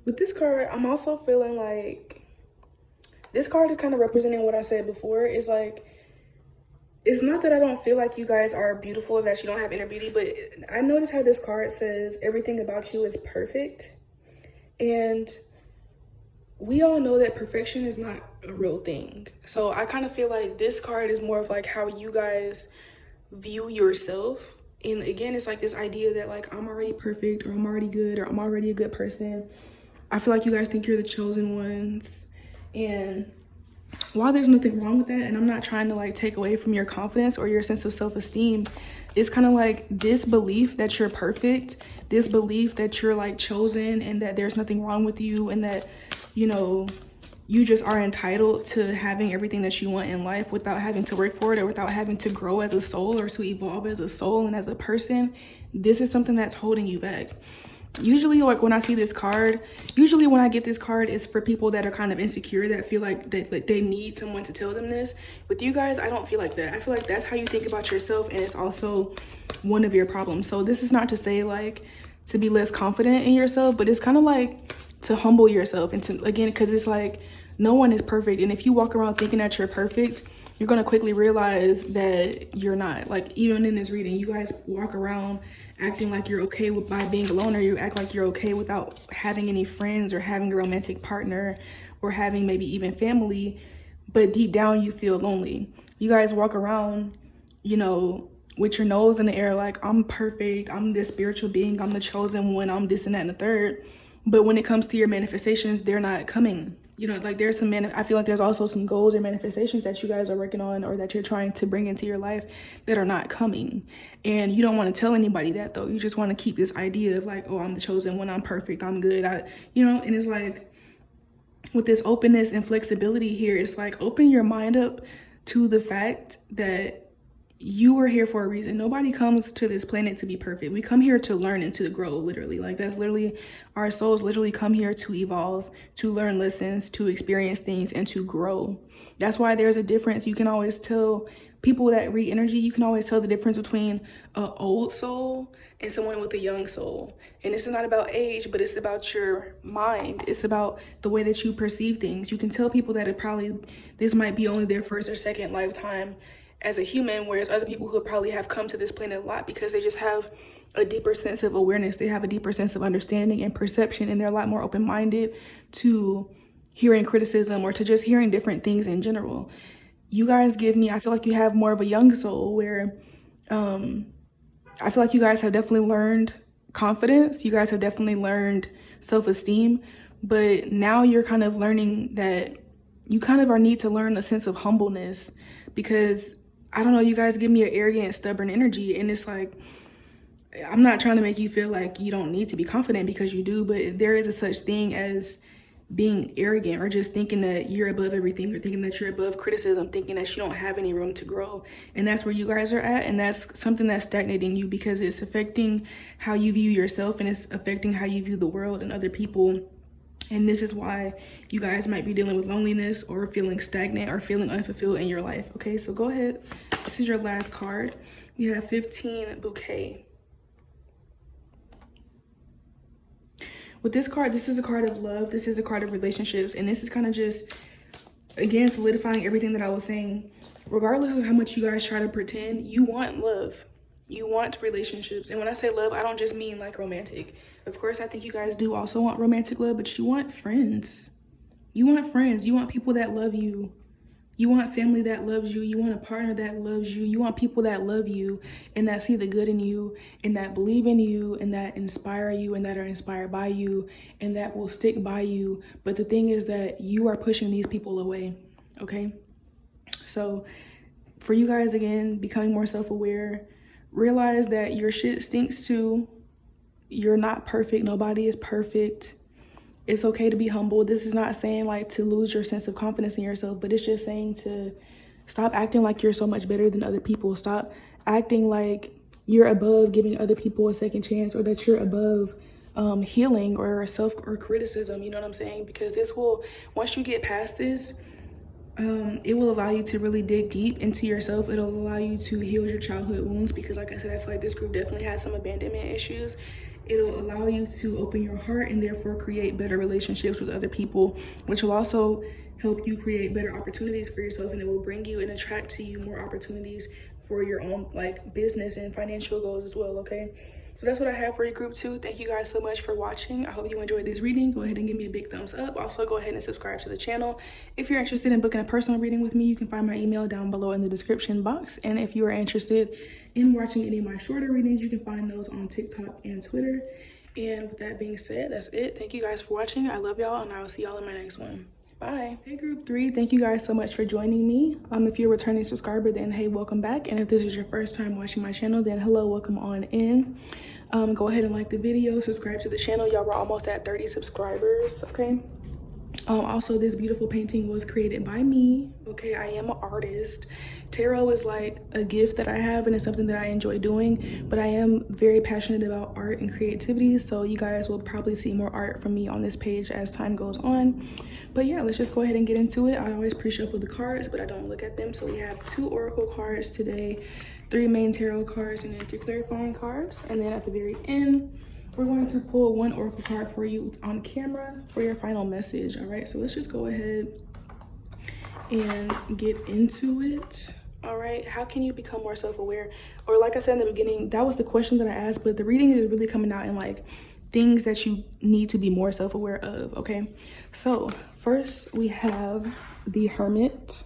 With this card, I'm also feeling like this card is kind of representing what I said before. It's like, it's not that I don't feel like you guys are beautiful or that you don't have inner beauty, but I notice how this card says everything about you is perfect. And we all know that perfection is not a real thing. So I kind of feel like this card is more of like how you guys view yourself. And again, it's like this idea that like, I'm already perfect, or I'm already good, or I'm already a good person. I feel like you guys think you're the chosen ones. And while there's nothing wrong with that, and I'm not trying to like take away from your confidence or your sense of self-esteem, it's kind of like this belief that you're perfect, this belief that you're like chosen and that there's nothing wrong with you, and that, you just are entitled to having everything that you want in life without having to work for it, or without having to grow as a soul or to evolve as a soul and as a person, this is something that's holding you back. Usually, like when I see this card, usually when I get this card, it's for people that are kind of insecure, that feel like they need someone to tell them this. With you guys, I don't feel like that. I feel like that's how you think about yourself, and it's also one of your problems. So this is not to say like to be less confident in yourself, but it's kind of like to humble yourself, and to, again, because it's like no one is perfect, and if you walk around thinking that you're perfect, you're going to quickly realize that you're not. Like, even in this reading, you guys walk around acting like you're okay with by being alone, or you act like you're okay without having any friends or having a romantic partner or having maybe even family, but deep down you feel lonely. You guys walk around, you know, with your nose in the air like, I'm perfect, I'm this spiritual being, I'm the chosen one, I'm this and that and the third. But when it comes to your manifestations, they're not coming. You know, like there's some I feel like there's also some goals or manifestations that you guys are working on, or that you're trying to bring into your life, that are not coming. And you don't want to tell anybody that, though. You just want to keep this idea of like, oh, I'm the chosen one, I'm perfect, I'm good. You know, and it's like, with this openness and flexibility here, it's like, open your mind up to the fact that you were here for a reason. Nobody comes to this planet to be perfect. We come here to learn and to grow, literally. Like, that's literally, our souls literally come here to evolve, to learn lessons, to experience things, and to grow. That's why there's a difference. You can always tell people that read energy, you can always tell the difference between an old soul and someone with a young soul. And this is not about age, but it's about your mind. It's about the way that you perceive things. You can tell people that this might be only their first or second lifetime as a human, whereas other people who probably have come to this planet a lot, because they just have a deeper sense of awareness, they have a deeper sense of understanding and perception, and they're a lot more open-minded to hearing criticism or to just hearing different things in general. You guys give me, I feel like you have more of a young soul, where I feel like you guys have definitely learned confidence, you guys have definitely learned self-esteem, but now you're kind of learning that you kind of need to learn a sense of humbleness, because I don't know, you guys give me an arrogant, stubborn energy, and it's like, I'm not trying to make you feel like you don't need to be confident, because you do, but there is a such thing as being arrogant, or just thinking that you're above everything, or thinking that you're above criticism, thinking that you don't have any room to grow. And that's where you guys are at, and that's something that's stagnating you, because it's affecting how you view yourself, and it's affecting how you view the world and other people. And this is why you guys might be dealing with loneliness, or feeling stagnant, or feeling unfulfilled in your life. Okay, so go ahead. This is your last card. We have 15 bouquet. With this card, this is a card of love. This is a card of relationships. And this is kind of just, again, solidifying everything that I was saying. Regardless of how much you guys try to pretend, you want love. You want relationships. And when I say love, I don't just mean like romantic. Of course, I think you guys do also want romantic love, but you want friends. You want friends. You want people that love you. You want family that loves you. You want a partner that loves you. You want people that love you and that see the good in you and that believe in you and that inspire you and that are inspired by you and that will stick by you. But the thing is that you are pushing these people away, okay? So for you guys, again, becoming more self-aware, realize that your shit stinks too. You're not perfect. Nobody is perfect. It's okay to be humble. This is not saying like to lose your sense of confidence in yourself, but it's just saying to stop acting like you're so much better than other people. Stop acting like you're above giving other people a second chance, or that you're above healing or criticism. You know what I'm saying? Because this will, once you get past this, it will allow you to really dig deep into yourself. It'll allow you to heal your childhood wounds, because like I said, I feel like this group definitely has some abandonment issues. It'll allow you to open your heart and therefore create better relationships with other people, which will also help you create better opportunities for yourself, and it will bring you and attract to you more opportunities for your own like business and financial goals as well, okay? So that's what I have for you, group 2. Thank you guys so much for watching. I hope you enjoyed this reading. Go ahead and give me a big thumbs up. Also, go ahead and subscribe to the channel. If you're interested in booking a personal reading with me, you can find my email down below in the description box. And if you are interested in watching any of my shorter readings, you can find those on TikTok and Twitter. And with that being said, that's it. Thank you guys for watching. I love y'all, and I will see y'all in my next one. Bye. Hey, group 3, thank you guys so much for joining me. If you're a returning subscriber, then hey, welcome back. And if this is your first time watching my channel, then hello, welcome on in. Go ahead and like the video, subscribe to the channel. Y'all, we're almost at 30 subscribers, okay? Also, this beautiful painting was created by me. Okay, I am an artist. Tarot is like a gift that I have, and it's something that I enjoy doing, but I am very passionate about art and creativity, so you guys will probably see more art from me on this page as time goes on. But yeah, let's just go ahead and get into it. I always pre-shuffle the cards, but I don't look at them. So we have 2 oracle cards today, 3 main tarot cards, and then 3 clarifying cards. And then at the very end, we're going to pull 1 oracle card for you on camera for your final message. All right, so let's just go ahead and get into it. All right, how can you become more self-aware? Or like I said in the beginning, that was the question that I asked, but the reading is really coming out in like things that you need to be more self-aware of. Okay, so first we have the Hermit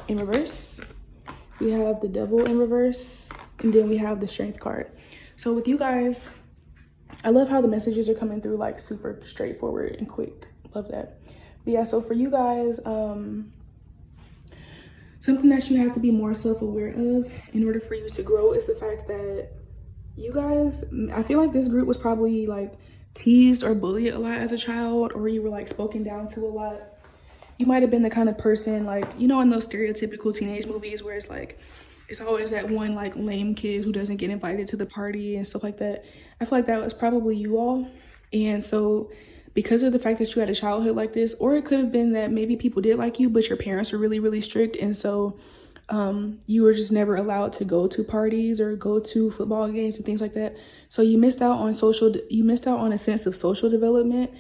in reverse, we have the Devil in reverse, and then we have the Strength card. So with you guys, I love how the messages are coming through like super straightforward and quick. Love that. But yeah, so for you guys, something that you have to be more self-aware of in order for you to grow is the fact that you guys, I feel like this group was probably like teased or bullied a lot as a child, or you were like spoken down to a lot. You might have been the kind of person like, you know, in those stereotypical teenage movies where it's like, it's always that one like lame kid who doesn't get invited to the party and stuff like that. I feel like that was probably you all. And so because of the fact that you had a childhood like this, or it could have been that maybe people did like you, but your parents were really, really strict. And so you were just never allowed to go to parties or go to football games and things like that. So you missed out on a sense of social development.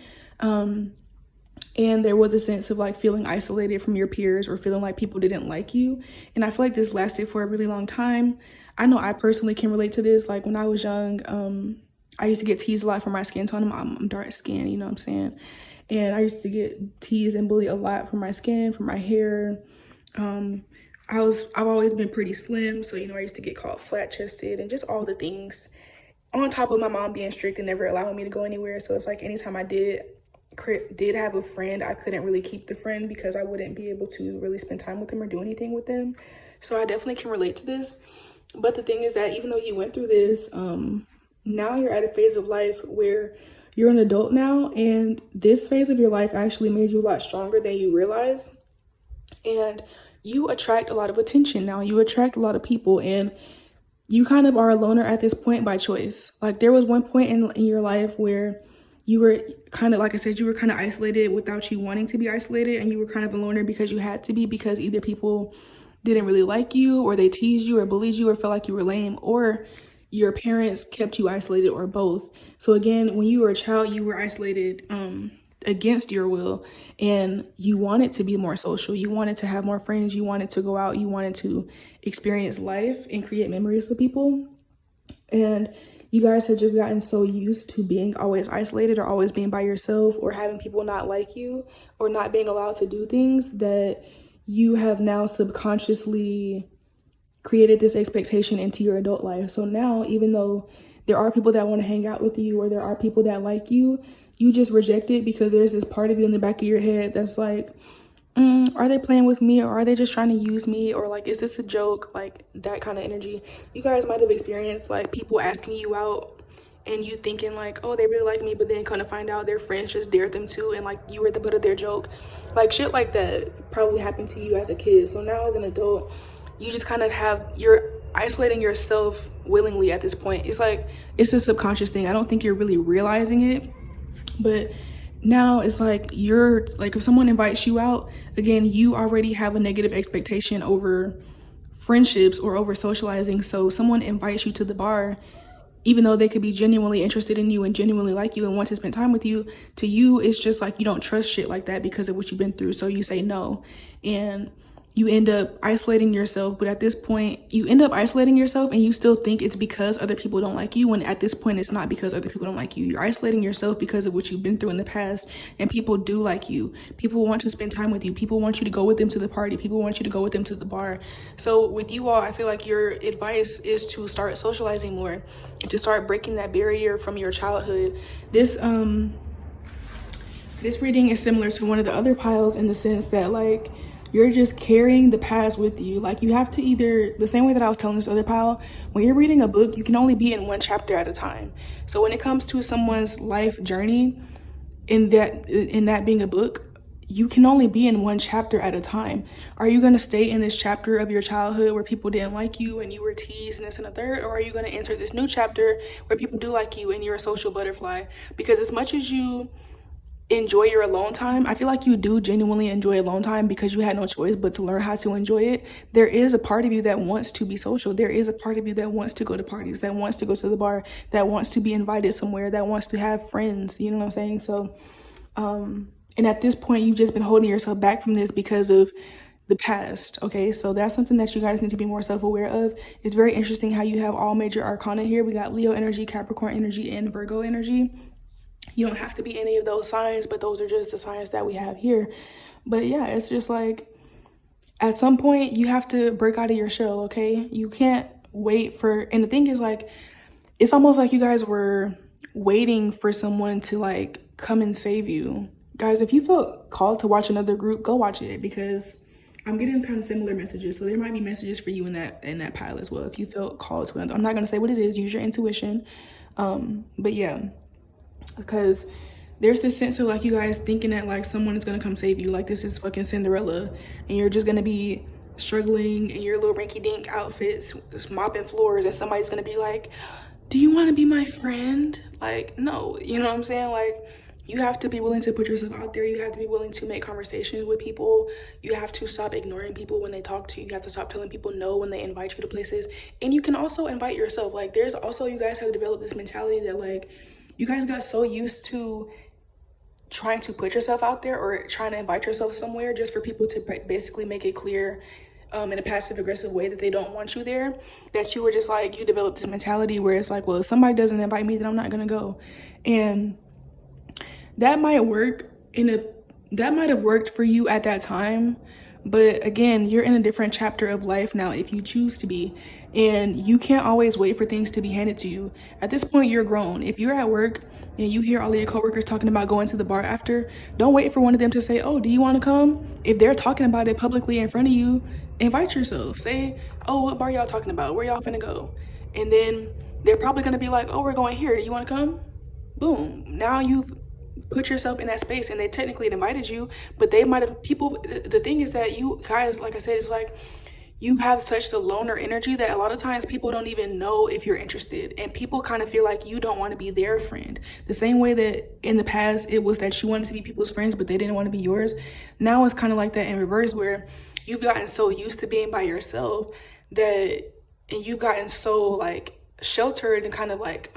And there was a sense of like feeling isolated from your peers or feeling like people didn't like you. And I feel like this lasted for a really long time. I know I personally can relate to this. Like when I was young, I used to get teased a lot for my skin tone. I'm dark skinned, you know what I'm saying? And I used to get teased and bullied a lot for my skin, for my hair. I've always been pretty slim. So, you know, I used to get called flat chested and just all the things on top of my mom being strict and never allowing me to go anywhere. So it's like anytime I did have a friend, I couldn't really keep the friend because I wouldn't be able to really spend time with them or do anything with them. So I definitely can relate to this. But the thing is that even though you went through this, now you're at a phase of life where you're an adult now, and this phase of your life actually made you a lot stronger than you realize. And you attract a lot of attention now. You attract a lot of people, and you kind of are a loner at this point by choice. Like there was one point in your life where you were kind of, like I said, you were kind of isolated without you wanting to be isolated, and you were kind of a loner because you had to be, because either people didn't really like you, or they teased you or bullied you or felt like you were lame, or your parents kept you isolated, or both. So again, when you were a child, you were isolated against your will, and you wanted to be more social. You wanted to have more friends. You wanted to go out. You wanted to experience life and create memories with people. And you guys have just gotten so used to being always isolated or always being by yourself or having people not like you or not being allowed to do things that you have now subconsciously created this expectation into your adult life. So now, even though there are people that want to hang out with you or there are people that like you, you just reject it because there's this part of you in the back of your head that's like, are they playing with me, or are they just trying to use me, or like, is this a joke? Like that kind of energy. You guys might have experienced like people asking you out and you thinking like, oh, they really like me, but then kind of find out their friends just dared them to, and like you were the butt of their joke. Like shit like that probably happened to you as a kid. So now as an adult, you just kind of you're isolating yourself willingly at this point. It's like, it's a subconscious thing. I don't think you're really realizing it, but now it's like you're like, if someone invites you out, again, you already have a negative expectation over friendships or over socializing. So someone invites you to the bar, even though they could be genuinely interested in you and genuinely like you and want to spend time with you, to you, it's just like you don't trust shit like that because of what you've been through. So you say no, and you end up isolating yourself. But at this point, you end up isolating yourself and you still think it's because other people don't like you, when at this point it's not because other people don't like you. You're isolating yourself because of what you've been through in the past, and people do like you. People want to spend time with you. People want you to go with them to the party. People want you to go with them to the bar. So with you all, I feel like your advice is to start socializing more and to start breaking that barrier from your childhood. This reading is similar to one of the other piles in the sense that like, you're just carrying the past with you. Like you have to either, the same way that I was telling this other pile, when you're reading a book, you can only be in one chapter at a time. So when it comes to someone's life journey, in that being a book, you can only be in one chapter at a time. Are you going to stay in this chapter of your childhood where people didn't like you and you were teased and this and a third? Or are you going to enter this new chapter where people do like you and you're a social butterfly? Because as much as you enjoy your alone time, I feel like you do genuinely enjoy alone time because you had no choice but to learn how to enjoy it. There is a part of you that wants to be social. There is a part of you that wants to go to parties, that wants to go to the bar, that wants to be invited somewhere, that wants to have friends. You know what I'm saying? So, and at this point, you've just been holding yourself back from this because of the past. Okay, so that's something that you guys need to be more self-aware of. It's very interesting how you have all major arcana here. We got Leo energy, Capricorn energy, and Virgo energy. You don't have to be any of those signs, but those are just the signs that we have here. But yeah, it's just like at some point you have to break out of your shell. Okay, you can't wait for, and the thing is, like, it's almost like you guys were waiting for someone to like come and save you. Guys, if you felt called to watch another group, go watch it, because I'm getting kind of similar messages. So there might be messages for you in that pile as well. If you felt called to another, I'm not gonna say what it is. Use your intuition. But yeah, because there's this sense of like you guys thinking that like someone is gonna come save you. Like this is fucking Cinderella, and you're just gonna be struggling in your little rinky-dink outfits, just mopping floors, and somebody's gonna be like, "Do you want to be my friend?" Like, no, you know what I'm saying? Like, you have to be willing to put yourself out there. You have to be willing to make conversations with people. You have to stop ignoring people when they talk to you. You have to stop telling people no when they invite you to places. And you can also invite yourself. Like, there's also, you guys have developed this mentality that like, you guys got so used to trying to put yourself out there or trying to invite yourself somewhere just for people to basically make it clear in a passive aggressive way that they don't want you there, that you were just like, you developed this mentality where it's like, well, if somebody doesn't invite me, then I'm not gonna go. And that might have worked for you at that time, but again, you're in a different chapter of life now if you choose to be, and you can't always wait for things to be handed to you. At this point, you're grown. If you're at work and you hear all of your coworkers talking about going to the bar after, don't wait for one of them to say, "Oh, do you want to come?" If they're talking about it publicly in front of you, invite yourself. Say, "Oh, what bar y'all talking about? Where y'all finna go?" And then they're probably gonna be like, "Oh, we're going here. Do you want to come?" Boom. Now you've put yourself in that space, and they technically invited you, but they might have people. The thing is that you guys, like I said, it's like you have such the loner energy that a lot of times people don't even know if you're interested, and people kind of feel like you don't want to be their friend. The same way that in the past it was that you wanted to be people's friends but they didn't want to be yours, now it's kind of like that in reverse, where you've gotten so used to being by yourself that, and you've gotten so like sheltered and kind of like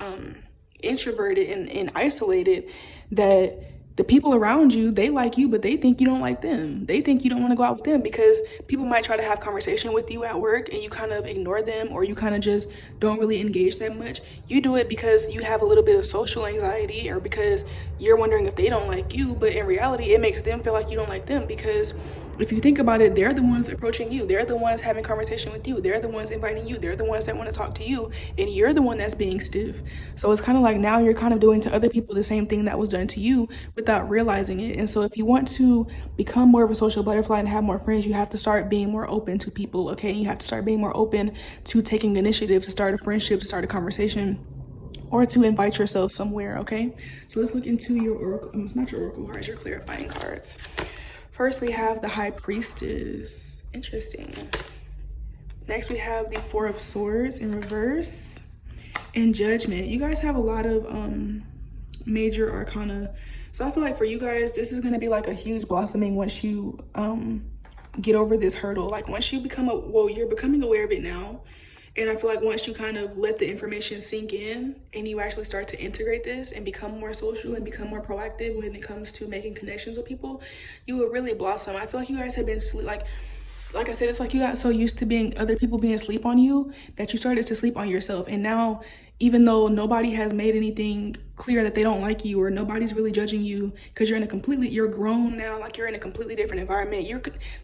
introverted and isolated, that the people around you, they like you, but they think you don't like them. They think you don't want to go out with them, because people might try to have conversation with you at work and you kind of ignore them, or you kind of just don't really engage that much. You do it because you have a little bit of social anxiety, or because you're wondering if they don't like you, but in reality, it makes them feel like you don't like them, because if you think about it, they're the ones approaching you. They're the ones having conversation with you. They're the ones inviting you. They're the ones that want to talk to you, and you're the one that's being stiff. So it's kind of like now you're kind of doing to other people the same thing that was done to you without realizing it. And so if you want to become more of a social butterfly and have more friends, you have to start being more open to people, okay? You have to start being more open to taking initiative, to start a friendship, to start a conversation, or to invite yourself somewhere, okay? So let's look into your oracle. It's not your oracle cards, your clarifying cards. First, we have the High Priestess. Interesting. Next, we have the Four of Swords in reverse and Judgment. You guys have a lot of major arcana. So I feel like for you guys, this is going to be like a huge blossoming once you get over this hurdle. Like once you become you're becoming aware of it now. And I feel like once you kind of let the information sink in and you actually start to integrate this and become more social and become more proactive when it comes to making connections with people, you will really blossom. I feel like you guys have been like I said, it's like you got so used to being other people being asleep on you that you started to sleep on yourself. And now, even though nobody has made anything clear that they don't like you, or nobody's really judging you because you're grown now, like you're in a completely different environment.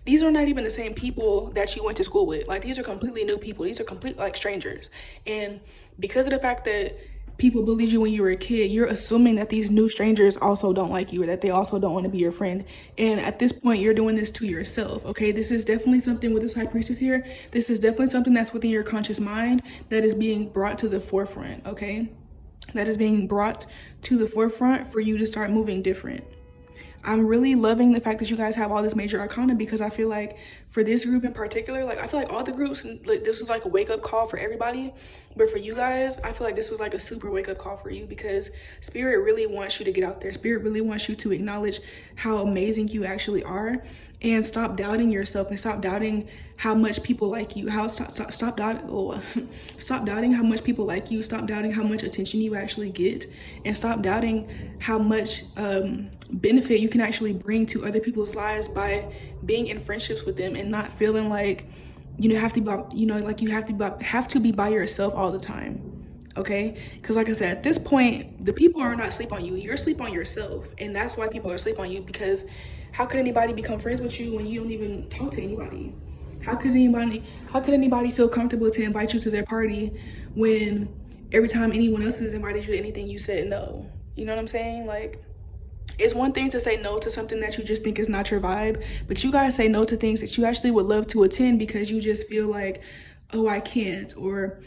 These are not even the same people that you went to school with. Like these are completely new people. These are complete like strangers. And because of the fact that people bullied you when you were a kid, you're assuming that these new strangers also don't like you, or that they also don't want to be your friend. And at this point, you're doing this to yourself, okay? This is definitely something with this High Priestess here. This is definitely something that's within your conscious mind that is being brought to the forefront, okay? That is being brought to the forefront for you to start moving different. I'm really loving the fact that you guys have all this major arcana, because I feel like for this group in particular, like I feel like all the groups, like this was like a wake-up call for everybody, but for you guys, I feel like this was like a super wake-up call for you, because Spirit really wants you to get out there. Spirit really wants you to acknowledge how amazing you actually are, and stop doubting yourself, and stop doubting how much people like you. Stop doubting how much people like you. Stop doubting how much attention you actually get, and stop doubting how much benefit you can actually bring to other people's lives by being in friendships with them, and not feeling like you have to be by yourself all the time. Okay, because like I said, at this point, the people are not asleep on you. You're asleep on yourself, and that's why people are asleep on you. Because how could anybody become friends with you when you don't even talk to anybody? How could anybody feel comfortable to invite you to their party when every time anyone else has invited you to anything, you said no? You know what I'm saying? Like, it's one thing to say no to something that you just think is not your vibe, but you guys say no to things that you actually would love to attend because you just feel like, oh, I can't, or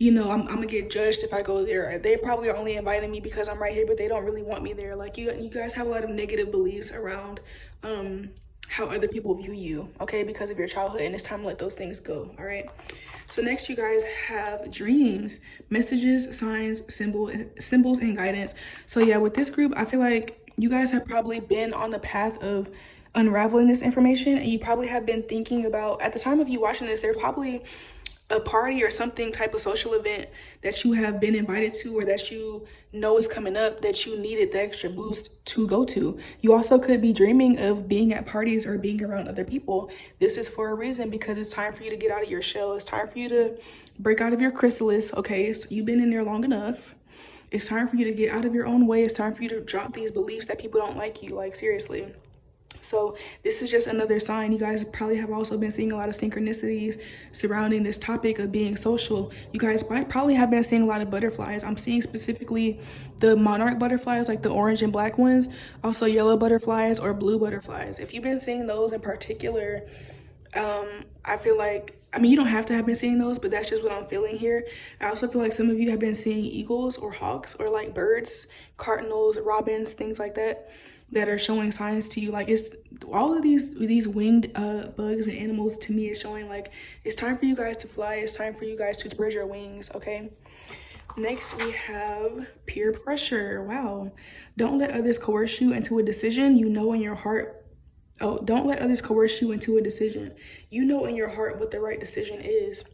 I'm gonna get judged if I go there. They probably are only inviting me because I'm right here, but they don't really want me there. Like, you guys have a lot of negative beliefs around how other people view you, okay, because of your childhood, and it's time to let those things go. All right, so next you guys have dreams, messages, signs, symbols, and guidance. So yeah, with this group, I feel like you guys have probably been on the path of unraveling this information, and you probably have been thinking about, at the time of you watching this, there's probably a party or something type of social event that you have been invited to, or that you know is coming up, that you needed the extra boost to go to. You also could be dreaming of being at parties or being around other people. This is for a reason, because it's time for you to get out of your shell. It's time for you to break out of your chrysalis, okay? So you've been in there long enough. It's time for you to get out of your own way. It's time for you to drop these beliefs that people don't like you, like seriously. So this is just another sign. You guys probably have also been seeing a lot of synchronicities surrounding this topic of being social. You guys probably have been seeing a lot of butterflies. I'm seeing specifically the monarch butterflies, like the orange and black ones, also yellow butterflies or blue butterflies. If you've been seeing those in particular, I feel like, you don't have to have been seeing those, but that's just what I'm feeling here. I also feel like some of you have been seeing eagles or hawks, or like birds, cardinals, robins, things like that are showing signs to you. Like, it's all of these winged bugs and animals, to me, is showing like it's time for you guys to fly. It's time for you guys to spread your wings. Okay, next we have peer pressure. Wow. Don't let others coerce you into a decision you know in your heart. Don't let others coerce you into a decision you know in your heart what the right decision is.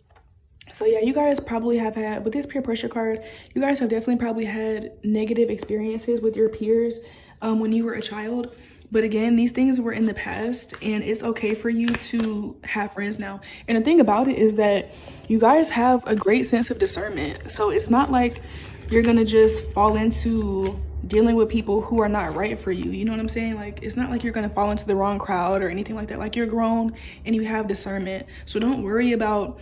So yeah, you guys probably have had, with this peer pressure card, you guys have definitely probably had negative experiences with your peers when you were a child. But again, these things were in the past, and it's okay for you to have friends now. And the thing about it is that you guys have a great sense of discernment. So it's not like you're gonna just fall into dealing with people who are not right for you. You know what I'm saying? Like, it's not like you're gonna fall into the wrong crowd or anything like that. Like, you're grown and you have discernment. So don't worry about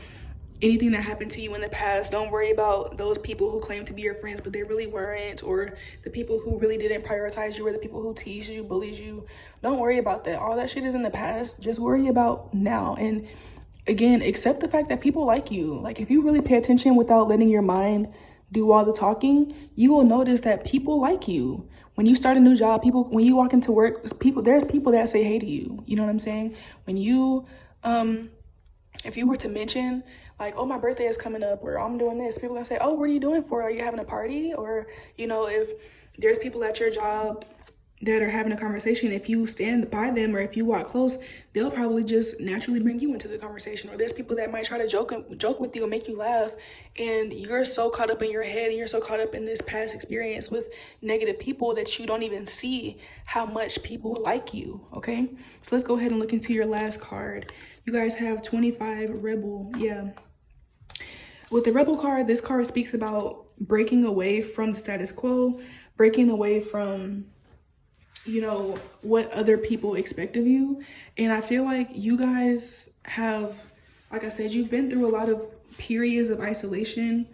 anything that happened to you in the past. Don't worry about those people who claim to be your friends, but they really weren't, or the people who really didn't prioritize you, or the people who teased you, bullied you. Don't worry about that. All that shit is in the past. Just worry about now. And again, accept the fact that people like you. Like, if you really pay attention without letting your mind do all the talking, you will notice that people like you. When you start a new job, when you walk into work, there's people that say hey to you. You know what I'm saying? When you, if you were to mention, like, oh, my birthday is coming up, or I'm doing this, people are gonna say, oh, what are you doing for it? Are you having a party? Or, if there's people at your job that are having a conversation, if you stand by them or if you walk close, they'll probably just naturally bring you into the conversation. Or there's people that might try to joke with you and make you laugh, and you're so caught up in your head, and you're so caught up in this past experience with negative people that you don't even see how much people like you. Okay, so let's go ahead and look into your last card. You guys have 25, Rebel. Yeah, with the Rebel card, this card speaks about breaking away from the status quo, breaking away from what other people expect of you. And I feel like you guys have, like I said, you've been through a lot of periods of isolation.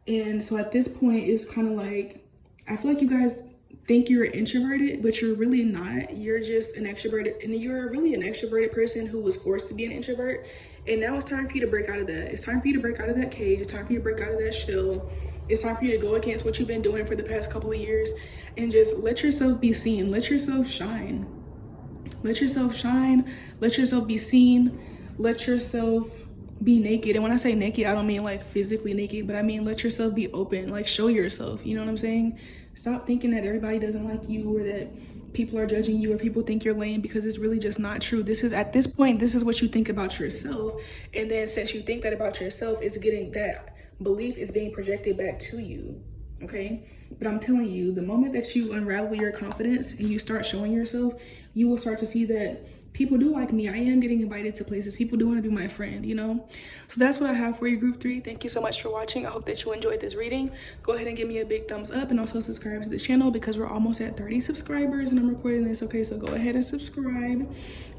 And so at this point, it's kind of like, I feel like you guys think you're introverted, but you're really not. You're just an extroverted, and you're really an extroverted person who was forced to be an introvert. And now it's time for you to break out of that. It's time for you to break out of that cage. It's time for you to break out of that shell. It's time for you to go against what you've been doing for the past couple of years and just let yourself be seen. Let yourself shine. Let yourself shine, let yourself be seen, let yourself be naked. And when I say naked, I don't mean like physically naked, but I mean let yourself be open, like show yourself, you know what I'm saying? Stop thinking that everybody doesn't like you or that people are judging you or people think you're lame, because it's really just not true. This is, at this point, this is what you think about yourself. And then since you think that about yourself, it's getting, that belief is being projected back to you, okay? But I'm telling you, the moment that you unravel your confidence and you start showing yourself, you will start to see that people do like me. I am getting invited to places. People do want to be my friend, you know? So that's what I have for you, group 3. Thank you so much for watching. I hope that you enjoyed this reading. Go ahead and give me a big thumbs up and also subscribe to the channel because we're almost at 30 subscribers and I'm recording this, okay? So go ahead and subscribe.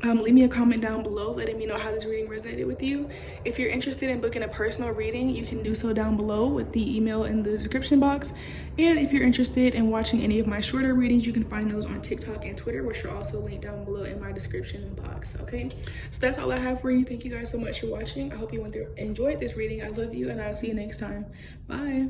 Leave me a comment down below letting me know how this reading resonated with you. If you're interested in booking a personal reading, you can do so down below with the email in the description box. And if you're interested in watching any of my shorter readings, you can find those on TikTok and Twitter, which are also linked down below in my description box, okay? So that's all I have for you. Thank you guys so much for watching. I hope you enjoyed this reading. I love you and I'll see you next time. Bye.